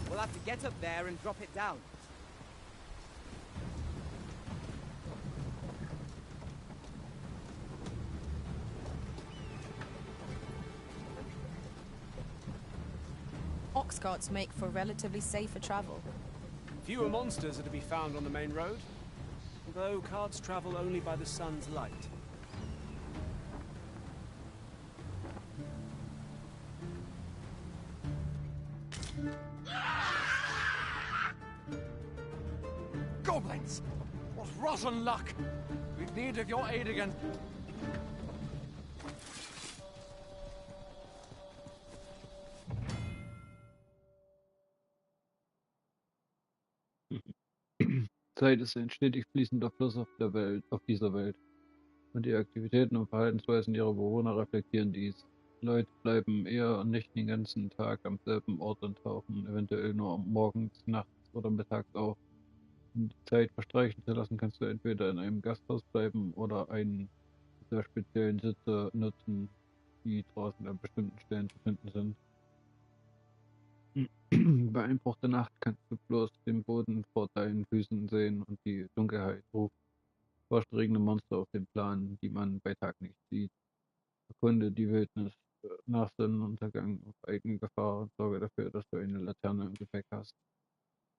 We'll have to get up there and drop it down. Ox carts make for relatively safer travel. Fewer monsters are to be found on the main road, although carts travel only by the sun's light. Goblins! What rotten luck! We need of your aid again. Zeit ist ein stetig fließender Fluss auf dieser Welt. Und die Aktivitäten und Verhaltensweisen ihrer Bewohner reflektieren dies. Leute bleiben eher nicht den ganzen Tag am selben Ort und tauchen eventuell nur morgens, nachts oder mittags auf. Um die Zeit verstreichen zu lassen, kannst du entweder in einem Gasthaus bleiben oder einen dieser speziellen Sitze nutzen, die draußen an bestimmten Stellen zu finden sind. Bei Einbruch der Nacht kannst du bloß den Boden vor deinen Füßen sehen und die Dunkelheit ruft vorsteigende Monster auf den Plan, die man bei Tag nicht sieht. Erkunde die Wildnis nach Sonnenuntergang auf eigene Gefahr und sorge dafür, dass du eine Laterne im Gepäck hast.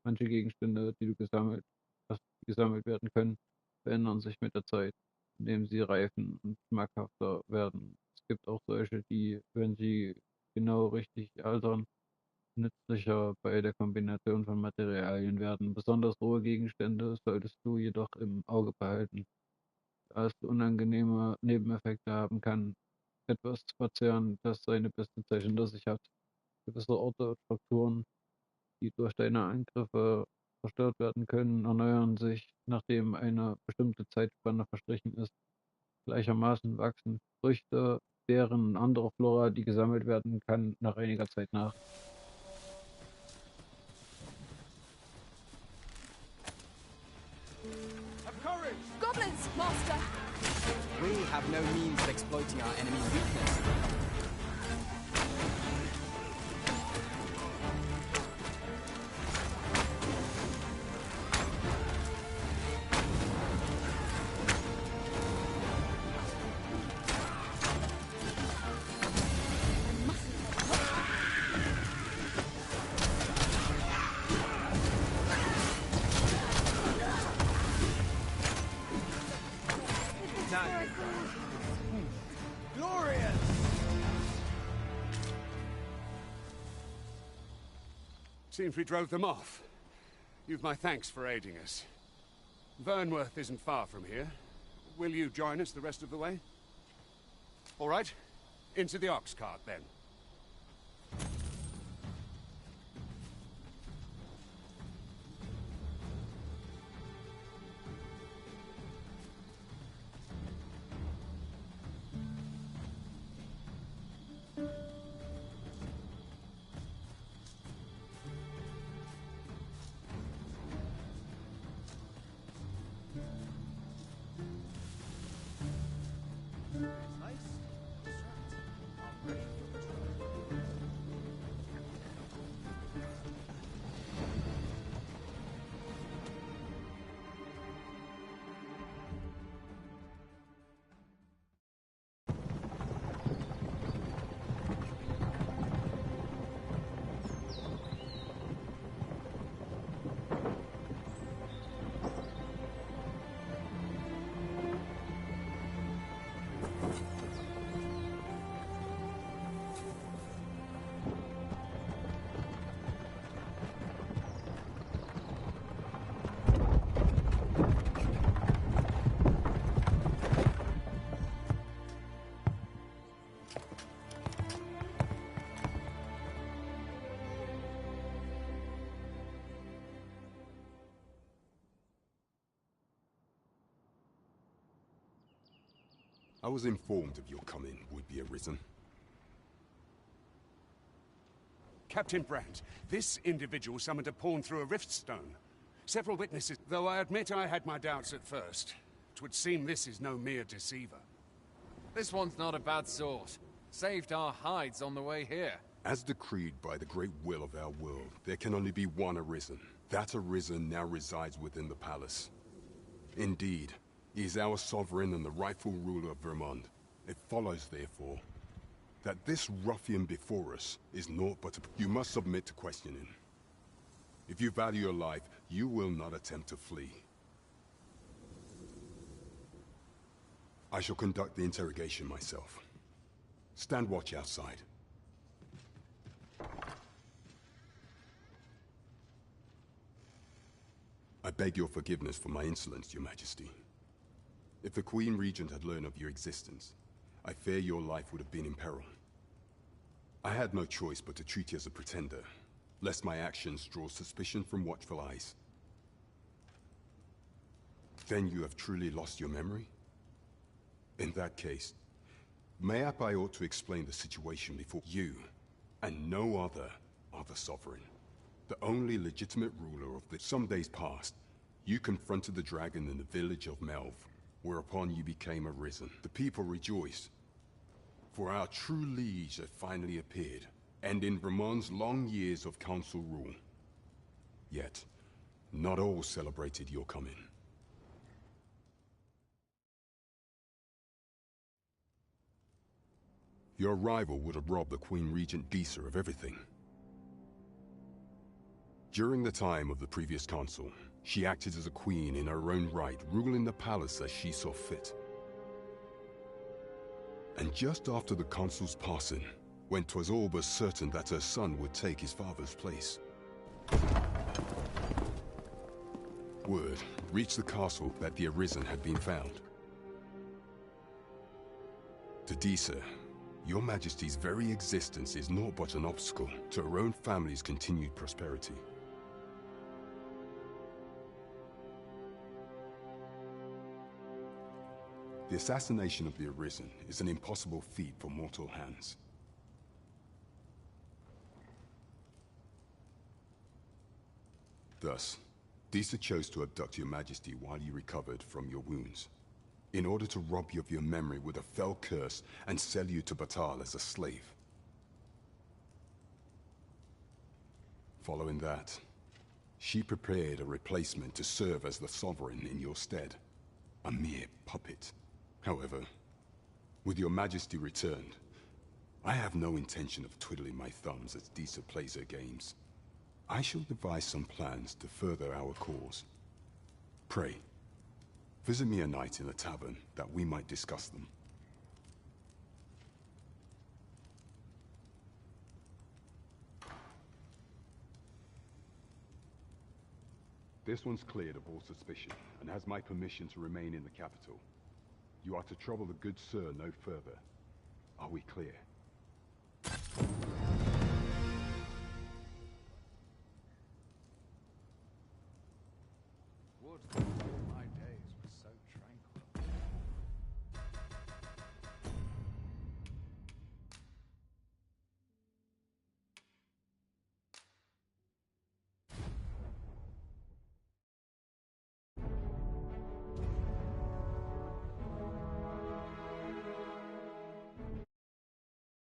Manche Gegenstände, die gesammelt werden können, verändern sich mit der Zeit, indem sie reifen und schmackhafter werden. Es gibt auch solche, die, wenn sie genau richtig altern, nützlicher bei der Kombination von Materialien werden. Besonders rohe Gegenstände solltest du jedoch im Auge behalten, da es unangenehme Nebeneffekte haben kann. Etwas zu verzehren, das seine beste Zeit hinter sich hat. Gewisse Orte und Strukturen, die durch deine Angriffe zerstört werden können, erneuern sich, nachdem eine bestimmte Zeitspanne verstrichen ist. Gleichermaßen wachsen Früchte, Beeren und andere Flora, die gesammelt werden kann, nach einiger Zeit nach. Goblins, Master! We have no means of exploiting our enemy's weakness. Glorious! Seems we drove them off. You've my thanks for aiding us. Vernworth isn't far from here. Will you join us the rest of the way? All right. Into the ox cart, then. I was informed of your coming, would-be Arisen. Captain Brandt, this individual summoned a pawn through a rift stone. Several witnesses, though I admit I had my doubts at first. It would seem this is no mere deceiver. This one's not a bad sort. Saved our hides on the way here. As decreed by the great will of our world, there can only be one Arisen. That Arisen now resides within the palace. Indeed, he is our sovereign and the rightful ruler of Vermont. It follows, therefore, that this ruffian before us is naught but a... You must submit to questioning. If you value your life, you will not attempt to flee. I shall conduct the interrogation myself. Stand watch outside. I beg your forgiveness for my insolence, Your Majesty. If the Queen Regent had learned of your existence, I fear your life would have been in peril. I had no choice but to treat you as a pretender, lest my actions draw suspicion from watchful eyes. Then you have truly lost your memory? In that case, mayhap I ought to explain the situation before you, and no other, are the Sovereign. The only legitimate ruler of the... Some days past, you confronted the dragon in the village of Melv, whereupon you became Arisen. The people rejoiced, for our true liege had finally appeared, ending Vermont's long years of council rule. Yet, not all celebrated your coming. Your arrival would have robbed the Queen Regent Disa of everything. During the time of the previous consul, she acted as a queen in her own right, ruling the palace as she saw fit. And just after the consul's passing, when 'twas all but certain that her son would take his father's place, word reached the castle that the Arisen had been found. To Disa, Your Majesty's very existence is naught but an obstacle to her own family's continued prosperity. The assassination of the Arisen is an impossible feat for mortal hands. Thus, Disa chose to abduct Your Majesty while you recovered from your wounds, in order to rob you of your memory with a fell curse and sell you to Batal as a slave. Following that, she prepared a replacement to serve as the Sovereign in your stead, a mere puppet. However, with Your Majesty returned, I have no intention of twiddling my thumbs as Disa plays her games. I shall devise some plans to further our cause. Pray, visit me a night in the tavern that we might discuss them. This one's cleared of all suspicion and has my permission to remain in the capital. You are to trouble the good sir no further. Are we clear? Wood.